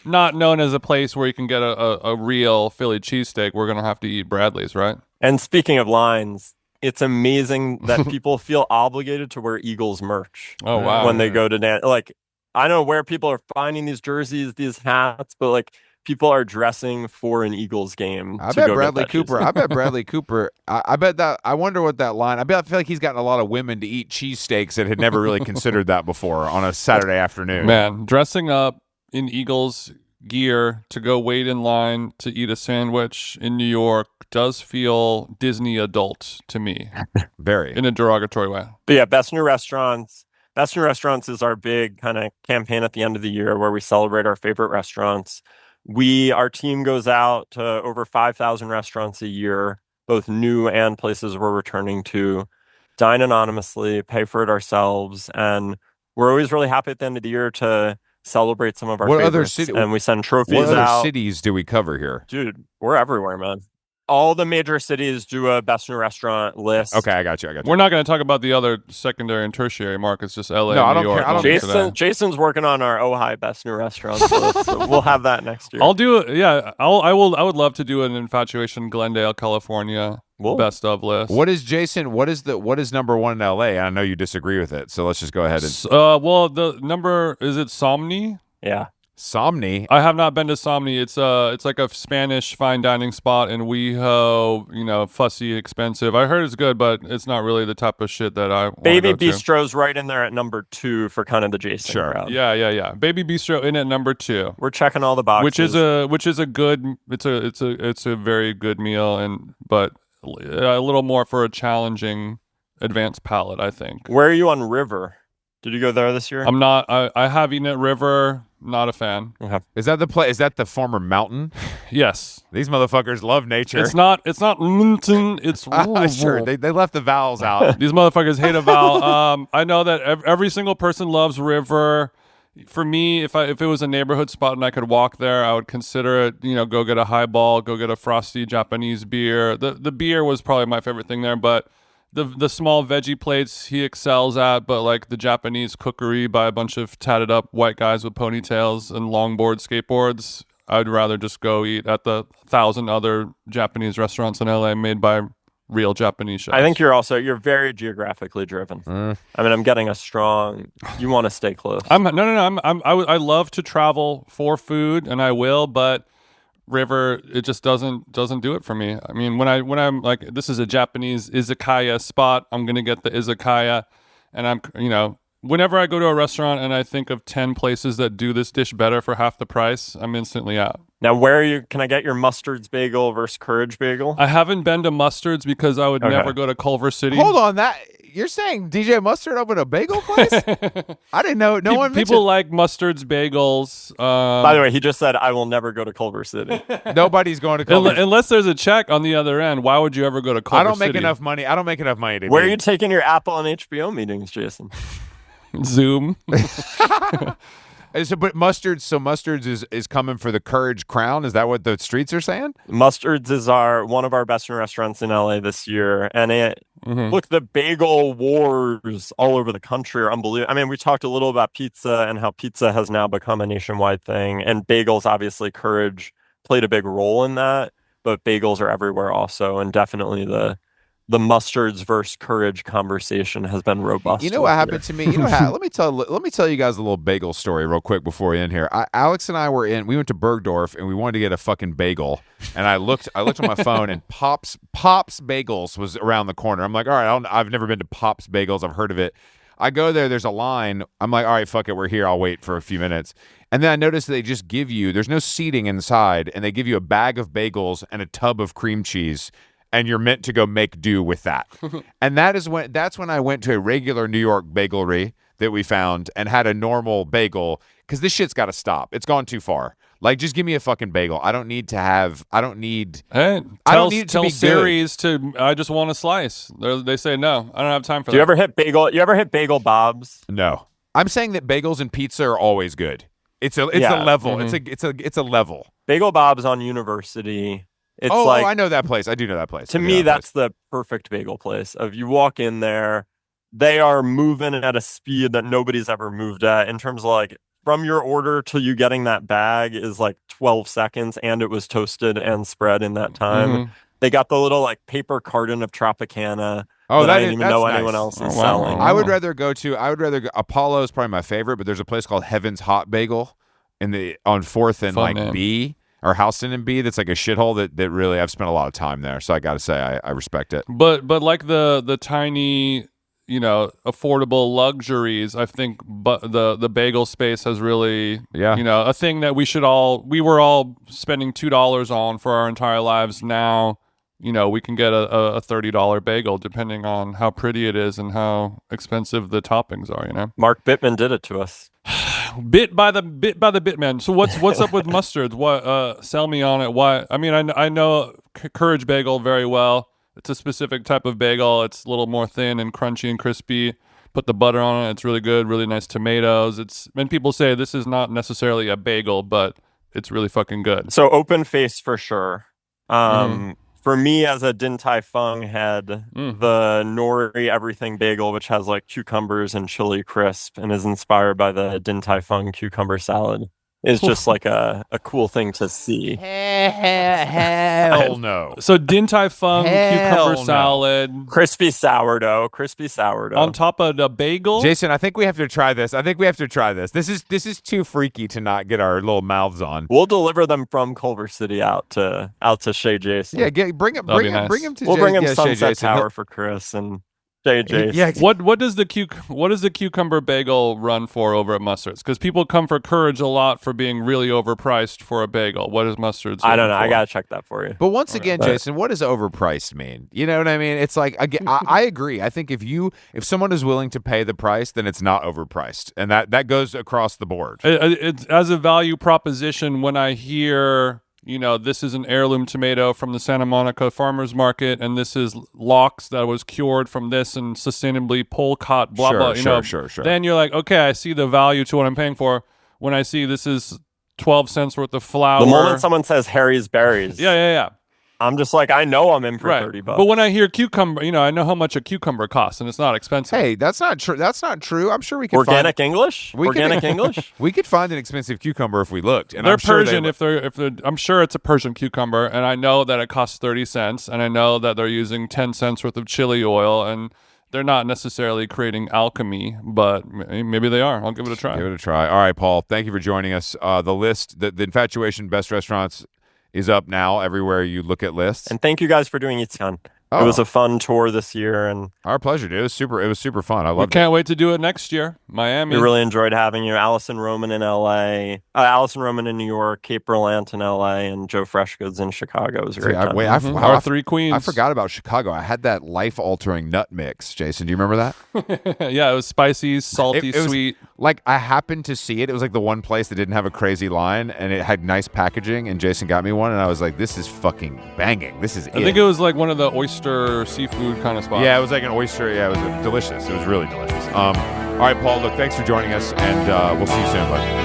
not known as a place where you can get a real Philly cheesesteak, we're going to have to eat Bradley's, right? And speaking of lines, it's amazing that people feel obligated to wear Eagles merch. Oh, wow. When they go to like, I don't know where people are finding these jerseys, these hats, but like people are dressing for an Eagles game. I bet Bradley Cooper. I bet Bradley Cooper. I bet that. I wonder what that line. I feel like he's gotten a lot of women to eat cheesesteaks that had never really considered that before on a Saturday afternoon. Man, dressing up in Eagles gear to go wait in line to eat a sandwich in New York does feel Disney adult to me. Very. In a derogatory way. But yeah, Best New Restaurants. Best New Restaurants is our big kind of campaign at the end of the year where we celebrate our favorite restaurants. Our team goes out to over 5,000 restaurants a year, both new and places we're returning to, dine anonymously, pay for it ourselves, and we're always really happy at the end of the year to celebrate some of our favorites. And we send trophies out. What other cities do we cover here? Dude, we're everywhere, man. All the major cities do a Best New Restaurant list. Okay, I got you. We're not going to talk about the other secondary and tertiary markets, just LA, No, I New don't York. care. Jason's working on our Ojai Best New Restaurants list, so we'll have that next year. I'll do it. Yeah, I would love to do an Infatuation Glendale, California best of list. What is Jason? What is number one in LA? I know you disagree with it, so let's just go ahead and. Well, the number is it Somni? Yeah. Somni. I have not been to Somni. It's like a Spanish fine dining spot in WeHo. Fussy, expensive. I heard it's good, but it's not really the type of shit that I. Baby Bistro's right in there at number 2 for kind of the Jason crowd. Yeah. Baby Bistro in at number 2. We're checking all the boxes. Which is a good. It's a very good meal, but a little more for a challenging advanced palate, I think. Where are you on River? Did you go there this year? I'm not. I have eaten at River. Not a fan. Okay. Is that the play? Is that the former mountain? Yes. These motherfuckers love nature. It's not mountain. It's sure. They left the vowels out. These motherfuckers hate a vowel. I know that every single person loves River. For me, if it was a neighborhood spot and I could walk there, I would consider it. Go get a highball, go get a frosty Japanese beer. The beer was probably my favorite thing there, but. The small veggie plates he excels at, but like the Japanese cookery by a bunch of tatted up white guys with ponytails and longboard skateboards, I'd rather just go eat at the 1,000 other Japanese restaurants in LA made by real Japanese chefs. I think you're very geographically driven. I mean, I'm getting a strong. You want to stay close. I love to travel for food, and I will, but. River, it just doesn't do it for me. I mean, when I'm like, this is a Japanese izakaya spot, I'm gonna get the izakaya, and I'm whenever I go to a restaurant and I think of 10 places that do this dish better for half the price, I'm instantly out. Now, where are you? Can I get your Mustard's bagel versus Courage bagel? I haven't been to Mustard's because I would never go to Culver City. Hold on, you're saying DJ Mustard opened a bagel place? I didn't know. No one mentioned. People like Mustard's bagels. By the way, he just said, I will never go to Culver City. Nobody's going to Culver City. Unless there's a check on the other end. Why would you ever go to Culver City? I don't make enough money. I don't make enough money to Where are you taking your Apple and HBO meetings, Jason? Zoom. But Mustard's is coming for the Courage crown. Is that what the streets are saying? Mustard's is one of our best restaurants in LA this year, and look, the bagel wars all over the country are unbelievable. I mean, we talked a little about pizza and how pizza has now become a nationwide thing, and bagels, obviously, Courage played a big role in that. But bagels are everywhere also, and definitely the the mustards versus courage conversation has been robust. You know what happened to me? You know how? Let me tell you guys a little bagel story real quick before we end here. Alex and I we went to Bergdorf and we wanted to get a fucking bagel. And I looked on my phone and Pops Bagels was around the corner. I'm like, all right, I've never been to Pops Bagels. I've heard of it. I go there. There's a line. I'm like, all right, fuck it. We're here. I'll wait for a few minutes. And then I noticed they just give you. There's no seating inside, and they give you a bag of bagels and a tub of cream cheese. And you're meant to go make do with that. And that's when I went to a regular New York bagelry that we found and had a normal bagel, because this shit's got to stop. It's gone too far. Like, just give me a fucking bagel. I don't need Tell Series to, I just want a slice. They say no. I don't have time for that. You ever hit Bagel Bob's? No. I'm saying that bagels and pizza are always good. It's a level. Mm-hmm. It's a level. Bagel Bob's on University. It's I know that place. I do know that place. To me, that's the perfect bagel place. If you walk in there, they are moving at a speed that nobody's ever moved at, in terms of like, from your order till you getting that bag is like 12 seconds, and it was toasted and spread in that time. Mm-hmm. They got the little like paper carton of Tropicana. Oh, that I didn't even know nice. anyone else is wow. selling. I would rather go Apollo is probably my favorite, but there's a place called Heaven's Hot Bagel on 4th and Fun name. B. Or Houston and B, that's like a shithole that really I've spent a lot of time there. So I got to say I respect it. But like the tiny, affordable luxuries, I think the bagel space has really, a thing that we were all spending $2 on for our entire lives. Now, we can get a $30 bagel depending on how pretty it is and how expensive the toppings are, Mark Bittman did it to us. Bit by the bit, man. So what's up with mustards? What? Sell me on it. Why? I mean, I know Courage Bagel very well. It's a specific type of bagel. It's a little more thin and crunchy and crispy. Put the butter on it. It's really good. Really nice tomatoes. And people say this is not necessarily a bagel, but it's really fucking good. So open face for sure. For me, as a Din Tai Fung head, the nori everything bagel, which has like cucumbers and chili crisp and is inspired by the Din Tai Fung cucumber salad, is just like a cool thing to see. Hell no. So Din Tai Fung cucumber salad, crispy sourdough on top of the bagel. Jason, I think we have to try this. This is too freaky to not get our little mouths on. We'll deliver them from Culver City out to Shea Jason. Yeah, bring him to. We'll bring him Shea Sunset Jason. Tower for Chris and Shea Jason. Yeah. What does the cucumber bagel run for over at Mustard's? Because people come for Courage a lot for being really overpriced for a bagel. What is Mustard's? I don't know. for? I gotta check that for you. But once again, Jason, what does overpriced mean? You know what I mean? It's like I agree. I think if someone is willing to pay the price, then it's not overpriced, and that goes across the board. It's as a value proposition. When I hear, this is an heirloom tomato from the Santa Monica Farmers Market, and this is lox that was cured from this and sustainably pole cut, blah, blah. Sure. Then you're like, okay, I see the value to what I'm paying for. When I see this is 12 cents worth of flour. The moment someone says Harry's Berries. Yeah. I'm just like, I know I'm in for Right. $30. But when I hear cucumber, I know how much a cucumber costs, and it's not expensive. Hey, that's not true. That's not true. I'm sure we could Organic English? English? We could find an expensive cucumber if we looked. And they're I'm sure Persian. I'm sure it's a Persian cucumber, and I know that it costs 30 cents, and I know that they're using 10 cents worth of chili oil, and they're not necessarily creating alchemy, but maybe they are. I'll give it a try. Give it a try. All right, Paul. Thank you for joining us. The list, the Infatuation Best Restaurants, is up now everywhere you look at lists. And thank you guys for doing Ichikan. It was a fun tour this year, and our pleasure, dude. It was super fun. I loved it. Can't wait to do it next year. Miami. We really enjoyed having you. Allison Roman in LA, Allison Roman in New York, Kate Berlant in LA, and Joe Freshgoods in Chicago. It was a great time. Our three queens. I forgot about Chicago. I had that life-altering nut mix. Jason, do you remember that? Yeah, it was spicy, salty, it was, sweet. Like, I happened to see it. It was like the one place that didn't have a crazy line, and it had nice packaging, and Jason got me one, and I was like, this is fucking banging. This is I think it was like one of the oyster seafood kind of spots. Yeah, it was like an oyster. Yeah, it was delicious. It was really delicious. All right, Paul, look, thanks for joining us, and we'll see you soon, bud.